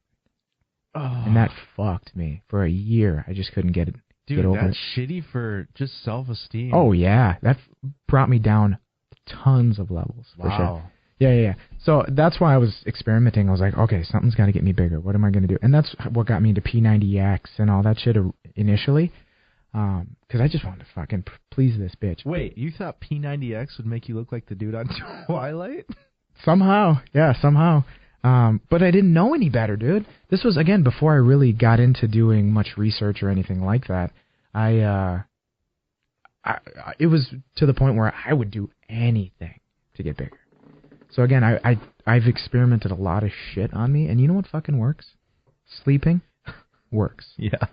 Oh. And that fucked me for a year. I just couldn't get Dude, over that's it. shitty for just self-esteem. Oh, yeah. That brought me down tons of levels, for sure. Wow. Yeah. So that's why I was experimenting. I was like, okay, something's got to get me bigger. What am I going to do? And that's what got me into P90X and all that shit initially. Because I just wanted to fucking please this bitch. Wait, you thought P90X would make you look like the dude on Twilight? Somehow. Yeah, somehow. But I didn't know any better, dude. This was, again, before I really got into doing much research or anything like that. It was to the point where I would do anything to get bigger. So again, I've experimented a lot of shit on me, and you know what fucking works? Sleeping works. Yeah.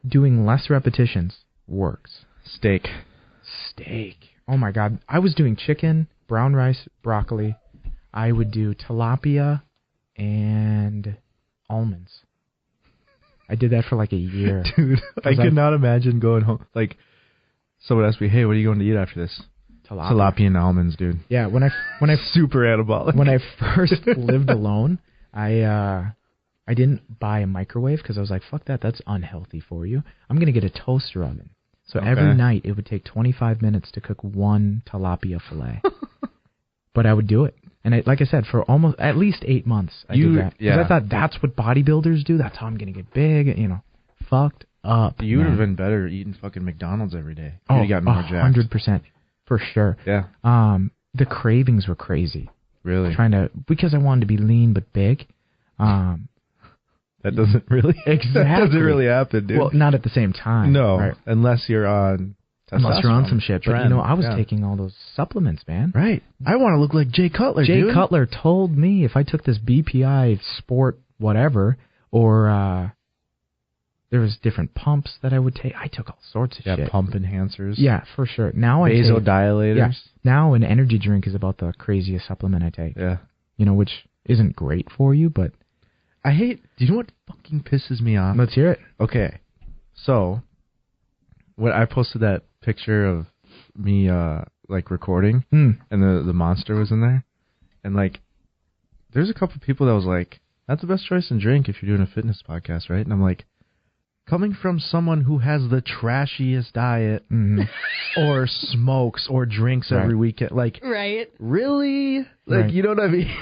Doing less repetitions works. Steak. Oh my God. I was doing chicken, brown rice, broccoli. I would do tilapia and almonds. I did that for like a year. Dude, I could not imagine going home. Like, someone asked me, hey, what are you going to eat after this? Tilapia and almonds, dude. Yeah, when I super anabolic. When I first lived alone, I didn't buy a microwave because I was like, fuck that, that's unhealthy for you. I'm going to get a toaster oven. So every night it would take 25 minutes to cook one tilapia fillet. But I would do it. And like I said, for almost at least 8 months, I did that. Because I thought that's what bodybuilders do. That's how I'm going to get big. You know, fucked up. You would have been better eating fucking McDonald's every day. Oh, you got more jacked. 100%. For sure. Yeah. The cravings were crazy. Really? Because I wanted to be lean but big. That doesn't really exactly. That doesn't really happen, dude. Well, not at the same time. No, right? unless you're on some shit. But I was taking all those supplements, man. Right. I want to look like Jay Cutler. Jay Cutler told me if I took this BPI Sport whatever, or there was different pumps that I would take. I took all sorts of shit. Yeah, pump enhancers. Yeah, for sure. Now vasodilators. Yeah. Now an energy drink is about the craziest supplement I take. Yeah. You know, which isn't great for you, but do you know what fucking pisses me off? Let's hear it. Okay. So, when I posted that picture of me, like, recording, and the monster was in there, and, like, there's a couple people that was like, that's the best choice in drink if you're doing a fitness podcast, right? And I'm like, coming from someone who has the trashiest diet, or smokes, or drinks every weekend, like, really? Like, you know what I mean?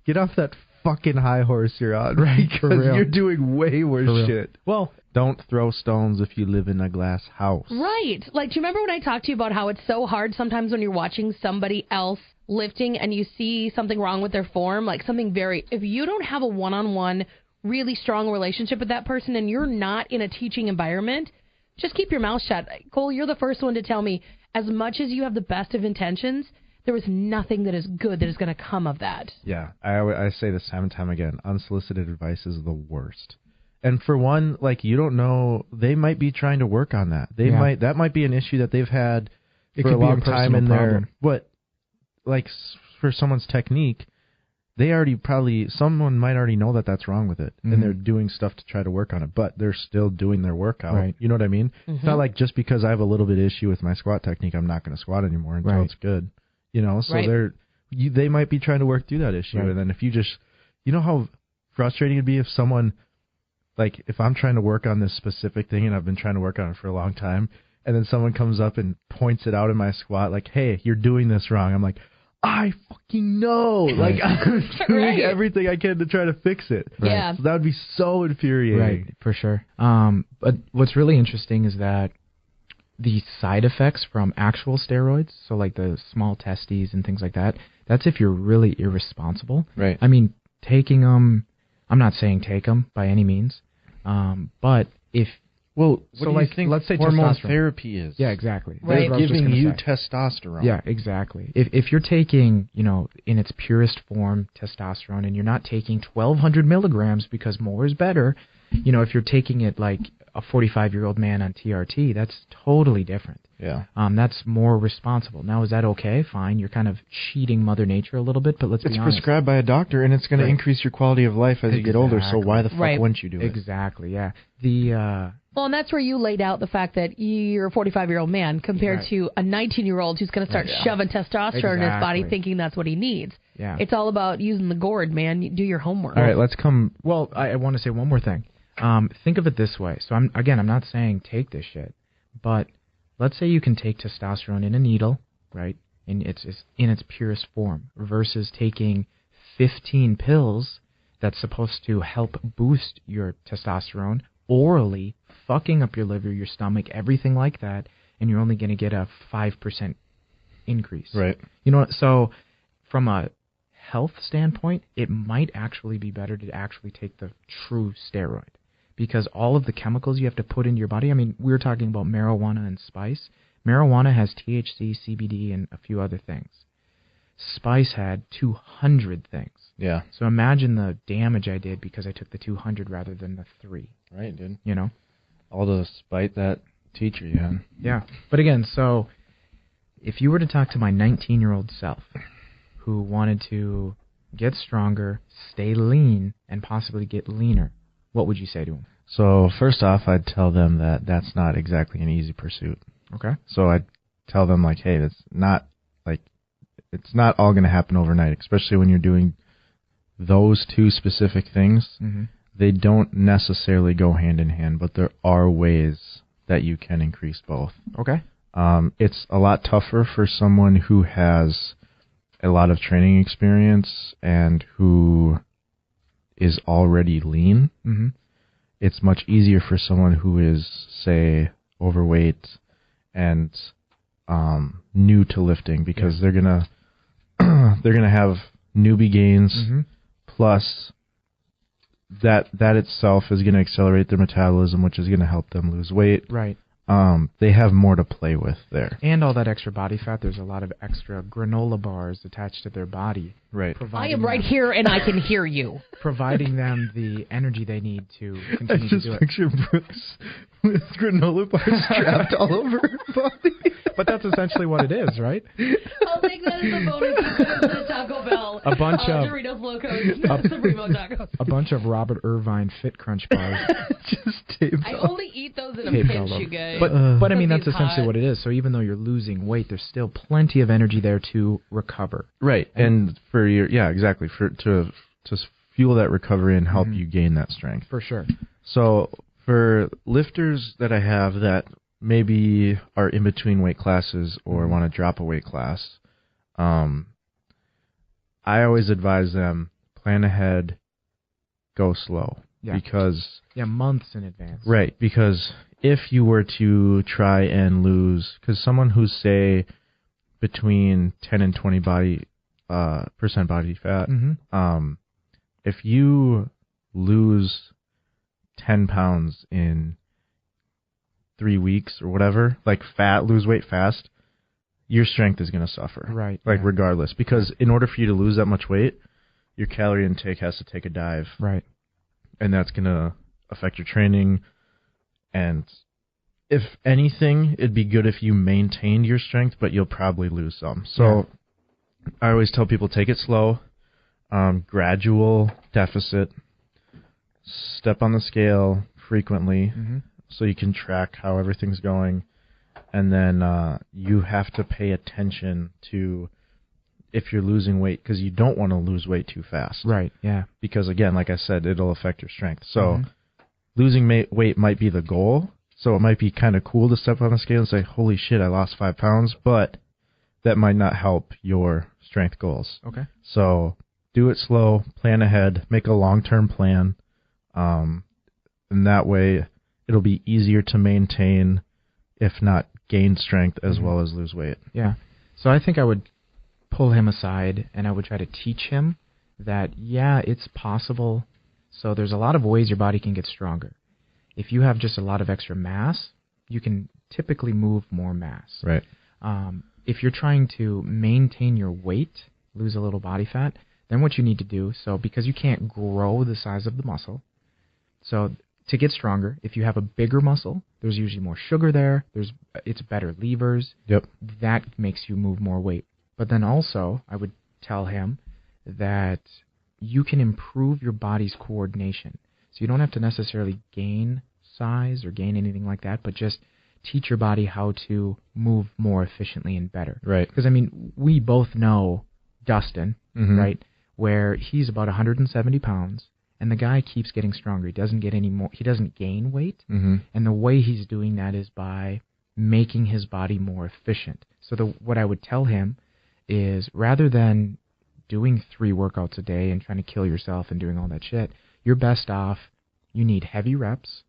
Get off that fucking high horse you're on, right? Because you're doing way worse shit. Well, don't throw stones if you live in a glass house. Right. Like, do you remember when I talked to you about how it's so hard sometimes when you're watching somebody else lifting and you see something wrong with their form, like something if you don't have a one-on-one really strong relationship with that person and you're not in a teaching environment, just keep your mouth shut. Cole, you're the first one to tell me, as much as you have the best of intentions, there is nothing that is good that is going to come of that. Yeah, I say this time and time again. Unsolicited advice is the worst. And for one, like, you don't know, they might be trying to work on that. That might be an issue that they've had for a long time in their, like, for someone's technique, someone might already know that that's wrong with it, and they're doing stuff to try to work on it, but they're still doing their workout. Right. You know what I mean? It's not like just because I have a little bit of issue with my squat technique, I'm not going to squat anymore until it's good. You know, so they might be trying to work through that issue, and then if you just, you know how frustrating it'd be if someone, like, if I'm trying to work on this specific thing and I've been trying to work on it for a long time, and then someone comes up and points it out in my squat, like, hey, you're doing this wrong. I'm like, I fucking know. Like, I'm doing everything I can to try to fix it. Yeah. So that would be so infuriating. Right, for sure. But what's really interesting is that the side effects from actual steroids, so like the small testes and things like that, that's if you're really irresponsible. Right. I mean, taking them, I'm not saying take them by any means, but if... Well, what do you think let's say hormone testosterone therapy is? Yeah, exactly. Right. They're giving you testosterone. Yeah, exactly. If you're taking, you know, in its purest form, testosterone, and you're not taking 1,200 milligrams because more is better, you know, if you're taking it like a 45-year-old man on TRT, that's totally different. Yeah. That's more responsible. Now, is that okay? Fine. You're kind of cheating Mother Nature a little bit, but let's be honest. It's prescribed by a doctor, and it's going to increase your quality of life as you get older, so why the fuck wouldn't you do it? Exactly, yeah. Well, and that's where you laid out the fact that you're a 45-year-old man compared to a 19-year-old who's going to start shoving testosterone in his body thinking that's what he needs. Yeah. It's all about using the gourd, man. You do your homework. All right, let's come... Well, I want to say one more thing. Think of it this way. So, I'm not saying take this shit, but let's say you can take testosterone in a needle, right, and it's in its purest form, versus taking 15 pills that's supposed to help boost your testosterone orally, fucking up your liver, your stomach, everything like that, and you're only going to get a 5% increase. Right. You know, so from a health standpoint, it might actually be better to actually take the true steroid, because all of the chemicals you have to put into your body, I mean, we were talking about marijuana and spice. Marijuana has THC, CBD, and a few other things. Spice had 200 things. Yeah. So imagine the damage I did because I took the 200 rather than the 3. Right, dude. You know? All to spite that teacher you had. Yeah. But again, so if you were to talk to my 19-year-old self who wanted to get stronger, stay lean, and possibly get leaner, what would you say to him? So first off, I'd tell them that that's not exactly an easy pursuit. Okay. So I'd tell them, like, hey, it's not all going to happen overnight, especially when you're doing those two specific things. Mm-hmm. They don't necessarily go hand in hand, but there are ways that you can increase both. Okay. It's a lot tougher for someone who has a lot of training experience and who is already lean. Mm-hmm. It's much easier for someone who is, say, overweight and new to lifting, because they're gonna have newbie gains, Mm-hmm. plus that itself is gonna accelerate their metabolism, which is gonna help them lose weight. Right. They have more to play with there. And all that extra body fat, there's a lot of extra granola bars attached to their body. Right. I am right here and I can hear you. Providing them the energy they need to I continue to just do it. picture Brooks with granola bars strapped all over her body. But that's essentially what it is, right? I'll take that as a bonus because the Taco Bell. A bunch of Doritos Locos, Supremo tacos. A bunch of Robert Irvine Fit Crunch bars. Just taped I off. only eat those in a Taped pinch, all over. you guys. But I mean, that's Cookies essentially hot. what it is. So even though you're losing weight, there's still plenty of energy there to recover. Right, and for your exactly, for to fuel that recovery and help you gain that strength. For sure. So for lifters that I have that maybe are in between weight classes or want to drop a weight class, I always advise them, plan ahead, go slow. Yeah. Because months in advance. right, because if you were to try and lose, because someone who's, say, between 10 and 20 percent body fat, Mm-hmm. if you lose 10 pounds in 3 weeks or whatever, like lose weight fast, your strength is going to suffer. Right. Like yeah. regardless, because in order for you to lose that much weight, your calorie intake has to take a dive. Right. And that's going to affect your training. And if anything, it'd be good if you maintained your strength, but you'll probably lose some. So I always tell people, take it slow, gradual deficit, step on the scale frequently so you can track how everything's going. And then you have to pay attention to if you're losing weight, because you don't want to lose weight too fast. Right. Yeah. Because, again, like I said, it'll affect your strength. So losing weight might be the goal. So it might be kind of cool to step on the scale and say, holy shit, I lost 5 pounds. But that might not help your strength goals. Okay. So do it slow, plan ahead, make a long-term plan. And that way it'll be easier to maintain, if not gain strength, as well as lose weight. Yeah. So I think I would pull him aside and I would try to teach him that, it's possible. So there's a lot of ways your body can get stronger. If you have just a lot of extra mass, you can typically move more mass. Right. If you're trying to maintain your weight, lose a little body fat, then what you need to do, so because you can't grow the size of the muscle, so to get stronger, if you have a bigger muscle, there's usually more sugar there, it's better levers. Yep. That makes you move more weight. But then also, I would tell him that you can improve your body's coordination. So you don't have to necessarily gain size or gain anything like that, but just teach your body how to move more efficiently and better. Right. Because, I mean, we both know Dustin, right, where he's about 170 pounds, and the guy keeps getting stronger. He doesn't get any more. He doesn't gain weight, and the way he's doing that is by making his body more efficient. So what I would tell him is, rather than doing 3 workouts a day and trying to kill yourself and doing all that shit, you're best off, you need heavy reps,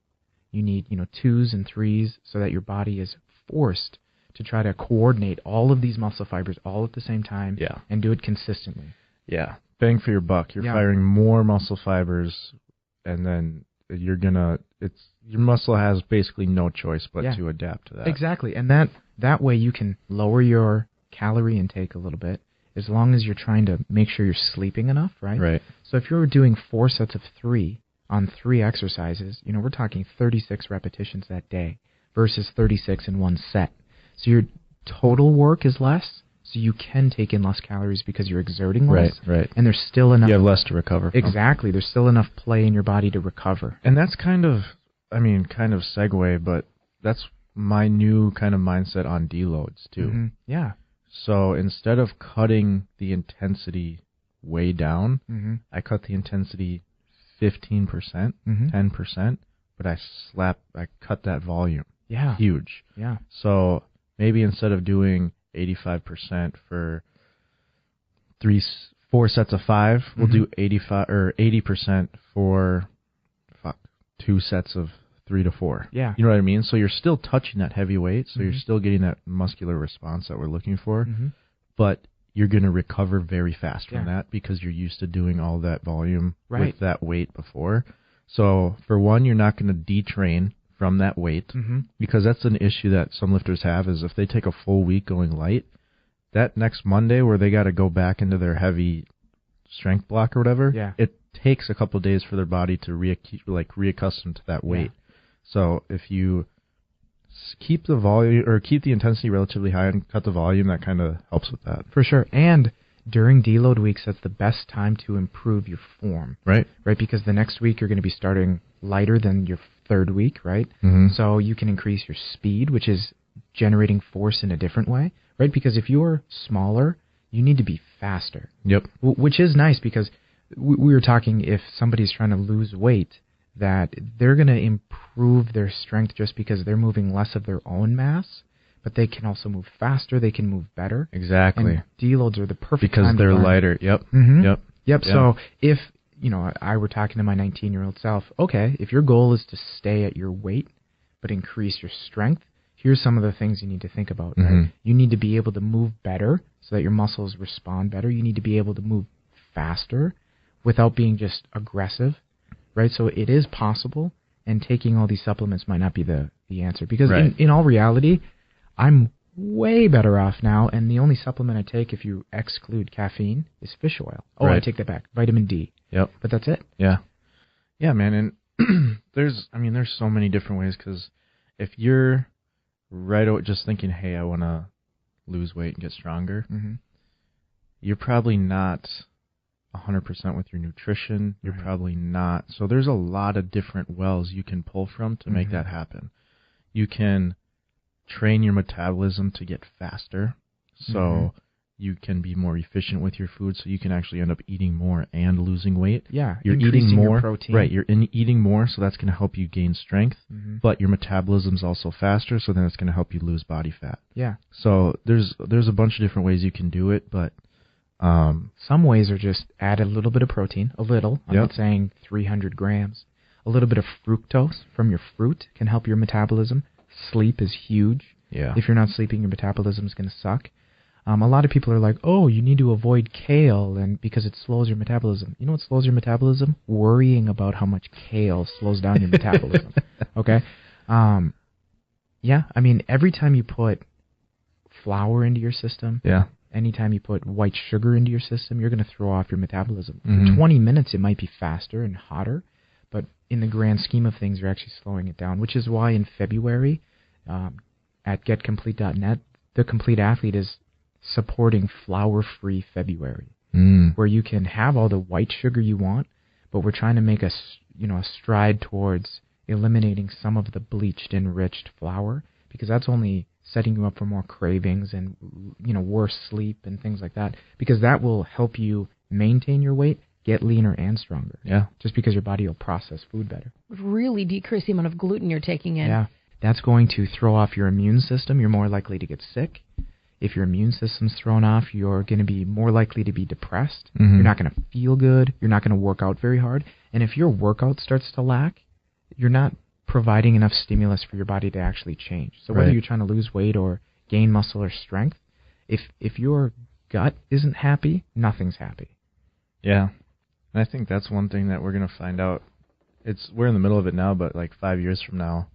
you need 2s and 3s, so that your body is forced to try to coordinate all of these muscle fibers all at the same time and do it consistently. Yeah. bang for your buck. You're firing more muscle fibers, and then you're gonna. Your muscle has basically no choice but to adapt to that. Exactly, and that way you can lower your calorie intake a little bit, as long as you're trying to make sure you're sleeping enough, right? Right. So if you're doing 4 sets of 3 on 3 exercises, we're talking 36 repetitions that day versus 36 in one set. So your total work is less, so you can take in less calories because you're exerting less. Right. And there's still enough. You have less to recover from. Exactly. There's still enough play in your body to recover. And that's kind of segue, but that's my new kind of mindset on deloads too. Mm-hmm. Yeah. So instead of cutting the intensity way down, I cut the intensity 15%, 10%, but I cut that volume. Yeah. Huge. Yeah. So maybe instead of doing 85% for 4 sets of 5, we'll do 85 or 80% for 2 sets of 3 to 4. Yeah. You know what I mean? So you're still touching that heavy weight, so you're still getting that muscular response that we're looking for, but you're going to recover very fast from that because you're used to doing all that volume with that weight before. So for one, you're not going to detrain from that weight because that's an issue that some lifters have is if they take a full week going light, that next Monday where they got to go back into their heavy strength block or whatever, it takes a couple of days for their body to reaccustom to that weight. So if you keep the volume or keep the intensity relatively high and cut the volume, that kind of helps with that. For sure. And during deload weeks, that's the best time to improve your form. Right. Right, because the next week you're going to be starting lighter than your third week, right? So you can increase your speed, which is generating force in a different way, right? Because if you're smaller, you need to be faster. Yep. Which is nice because we were talking if somebody's trying to lose weight, that they're going to improve their strength just because they're moving less of their own mass, but they can also move faster, they can move better. Exactly. And deloads are the perfect because time they're to learn. lighter. Yep. Yep. Yeah. So if, I were talking to my 19-year-old self, okay, if your goal is to stay at your weight but increase your strength, here's some of the things you need to think about, right? You need to be able to move better so that your muscles respond better. You need to be able to move faster without being just aggressive, right? So it is possible, and taking all these supplements might not be the answer. Because in all reality, I'm way better off now, and the only supplement I take, if you exclude caffeine, is fish oil. Oh, I take that back. Vitamin D. Yep. But that's it. Yeah. Yeah, man, and there's so many different ways, because if you're just thinking, hey, I want to lose weight and get stronger, you're probably not 100% with your nutrition. You're probably not. So there's a lot of different wells you can pull from to make that happen. You can train your metabolism to get faster, so you can be more efficient with your food, so you can actually end up eating more and losing weight. Yeah, you're eating more your protein. Right, you're eating more, so that's going to help you gain strength, but your metabolism's also faster, so then it's going to help you lose body fat. Yeah. So there's a bunch of different ways you can do it, but some ways are just add a little bit of protein, a little. I'm not saying 300 grams. A little bit of fructose from your fruit can help your metabolism. Sleep is huge. Yeah. If you're not sleeping, your metabolism is going to suck. A lot of people are like, oh, you need to avoid kale and because it slows your metabolism. You know what slows your metabolism? Worrying about how much kale slows down your metabolism. Okay? Yeah, I mean, every time you put flour into your system, anytime you put white sugar into your system, you're going to throw off your metabolism. For 20 minutes, it might be faster and hotter, but in the grand scheme of things, you're actually slowing it down, which is why in February at getcomplete.net, the Complete Athlete is supporting flour-free February, where you can have all the white sugar you want, but we're trying to make a stride towards eliminating some of the bleached, enriched flour, because that's only setting you up for more cravings and worse sleep and things like that, because that will help you maintain your weight, get leaner and stronger. Yeah. Just because your body will process food better. Really decrease the amount of gluten you're taking in. Yeah. That's going to throw off your immune system. You're more likely to get sick. If your immune system's thrown off, you're going to be more likely to be depressed. You're not going to feel good. You're not going to work out very hard. And if your workout starts to lack, you're not providing enough stimulus for your body to actually change. So whether you're trying to lose weight or gain muscle or strength, if your gut isn't happy, nothing's happy. Yeah. And I think that's one thing that we're going to find out. We're in the middle of it now, but like 5 years from now,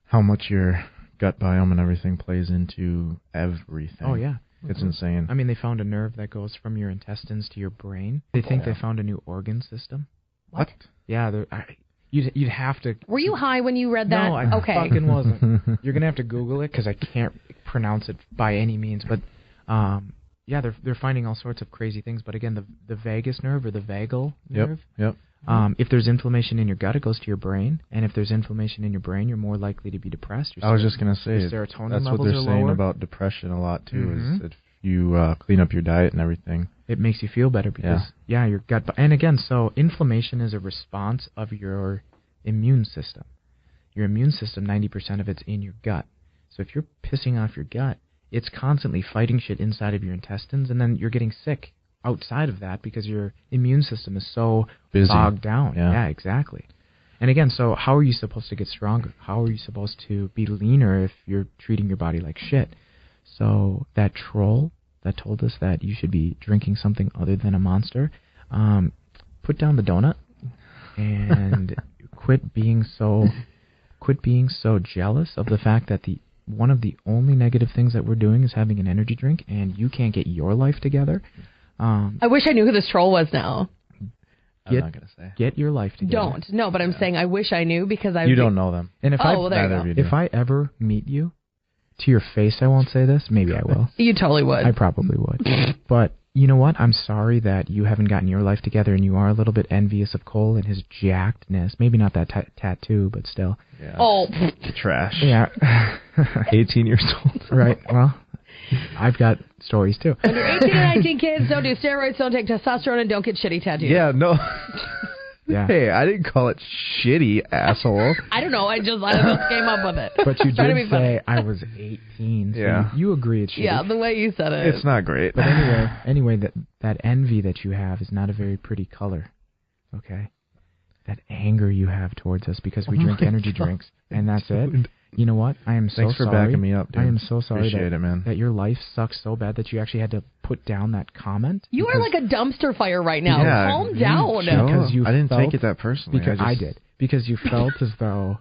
how much your gut biome and everything plays into everything. Oh, yeah. It's insane. I mean, they found a nerve that goes from your intestines to your brain. They think they found a new organ system. What? Yeah, you'd have to... Were you high when you read that? No, I okay. fucking wasn't. You're going to have to Google it because I can't pronounce it by any means. But, yeah, they're finding all sorts of crazy things. But, again, the vagus nerve or the vagal nerve... Yep. If there's inflammation in your gut, it goes to your brain. And if there's inflammation in your brain, you're more likely to be depressed. I was just going to say, your serotonin that's what levels they're are saying lower. about depression a lot, too, is if you clean up your diet and everything. It makes you feel better because, your gut... And again, so inflammation is a response of your immune system. Your immune system, 90% of it's in your gut. So if you're pissing off your gut, it's constantly fighting shit inside of your intestines, and then you're getting sick outside of that because your immune system is so busy, bogged down. Yeah, exactly. And again, so how are you supposed to get stronger? How are you supposed to be leaner if you're treating your body like shit? So that troll that told us that you should be drinking something other than a Monster, put down the donut and quit being so jealous of the fact that one of the only negative things that we're doing is having an energy drink, and you can't get your life together. I wish I knew who this troll was now. I'm not going to say. Get your life together. Don't. No, but I'm saying I wish I knew because I... You don't know them. And if if I ever meet you, to your face I won't say this. Maybe I will. You totally would. I probably would. But you know what? I'm sorry that you haven't gotten your life together and you are a little bit envious of Cole and his jackedness. Maybe not that tattoo, but still. Yeah. Oh. Trash. Yeah. 18 years old. Right. Well, I've got stories too. When you're 18 and 19, kids, don't do steroids, don't take testosterone, and don't get shitty tattoos. Yeah, no. Yeah. Hey, I didn't call it shitty, asshole. I don't know. I just came up with it. But you Trying to did be funny. say I was 18. So Yeah. you agree it's shitty. Yeah, the way you said it. It's not great. But anyway, that envy that you have is not a very pretty color. Okay? That anger you have towards us because we drink energy drinks, and that's it. You know what? I am so sorry. Thanks for backing me up, dude. I am so sorry Appreciate it, man. that your life sucks so bad that you actually had to put down that comment. You are like a dumpster fire right now. Yeah, Calm down. Because you I didn't felt- take it that personally. Because I did. Because you felt as though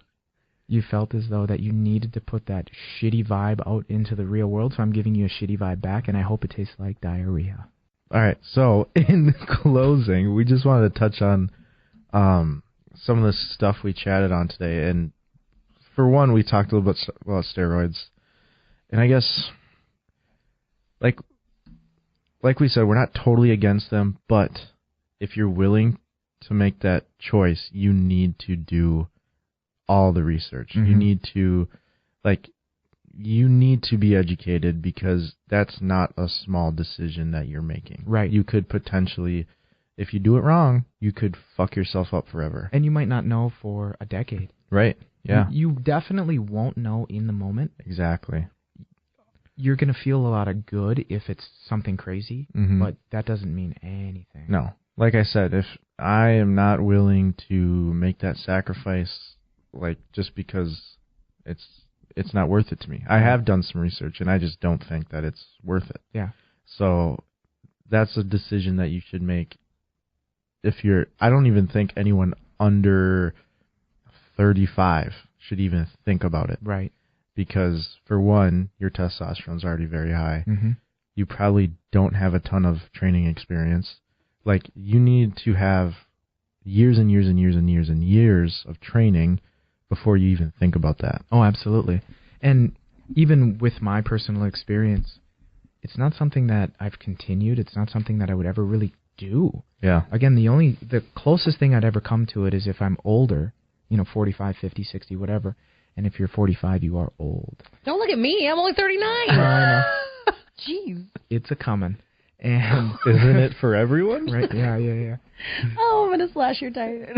that you needed to put that shitty vibe out into the real world. So I'm giving you a shitty vibe back, and I hope it tastes like diarrhea. All right. So in closing, we just wanted to touch on some of the stuff we chatted on today. And for one, we talked a little bit about steroids. And I guess, like we said, we're not totally against them, but if you're willing to make that choice, you need to do all the research. Mm-hmm. You need to be educated because that's not a small decision that you're making. Right. You could potentially, if you do it wrong, you could fuck yourself up forever. And you might not know for a decade. Right. Yeah. You definitely won't know in the moment. Exactly. You're going to feel a lot of good if it's something crazy, Mhm. but that doesn't mean anything. No. Like I said, if I am not willing to make that sacrifice, like just because it's not worth it to me. I have done some research, and I just don't think that it's worth it. Yeah. So that's a decision that you should make. I don't even think anyone under 35 should even think about it. Right. Because, for one, your testosterone's already very high. Mm-hmm. You probably don't have a ton of training experience. Like, you need to have years and years and years and years and years of training before you even think about that. Oh, absolutely. And even with my personal experience, it's not something that I've continued. It's not something that I would ever really do. Yeah. Again, the closest thing I'd ever come to it is if I'm older, 45, 50, 60, whatever. And if you're 45, you are old. Don't look at me. I'm only 39. I know. Jeez. It's a coming. And isn't it for everyone? Right? Yeah. Oh, I'm going to slash your tire.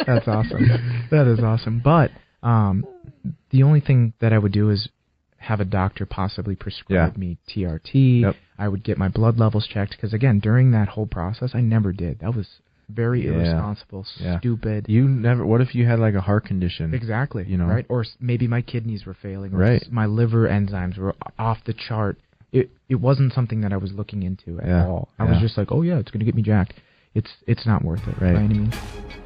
That's awesome. That is awesome. But the only thing that I would do is have a doctor possibly prescribe me TRT. Yep. I would get my blood levels checked because, again, during that whole process, I never did. That was very irresponsible, stupid. You never. What if you had like a heart condition? Exactly. Right? Or maybe my kidneys were failing. Or right. My liver enzymes were off the chart. it wasn't something that I was looking into at all. I was just like, oh yeah, it's going to get me jacked. It's not worth it, by any means.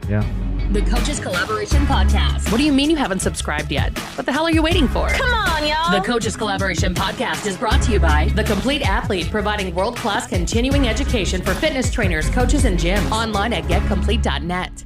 Yeah. The Coaches Collaboration Podcast. What do you mean you haven't subscribed yet? What the hell are you waiting for? Come on, y'all. The Coaches Collaboration Podcast is brought to you by The Complete Athlete, providing world-class continuing education for fitness trainers, coaches, and gyms. Online at getcomplete.net.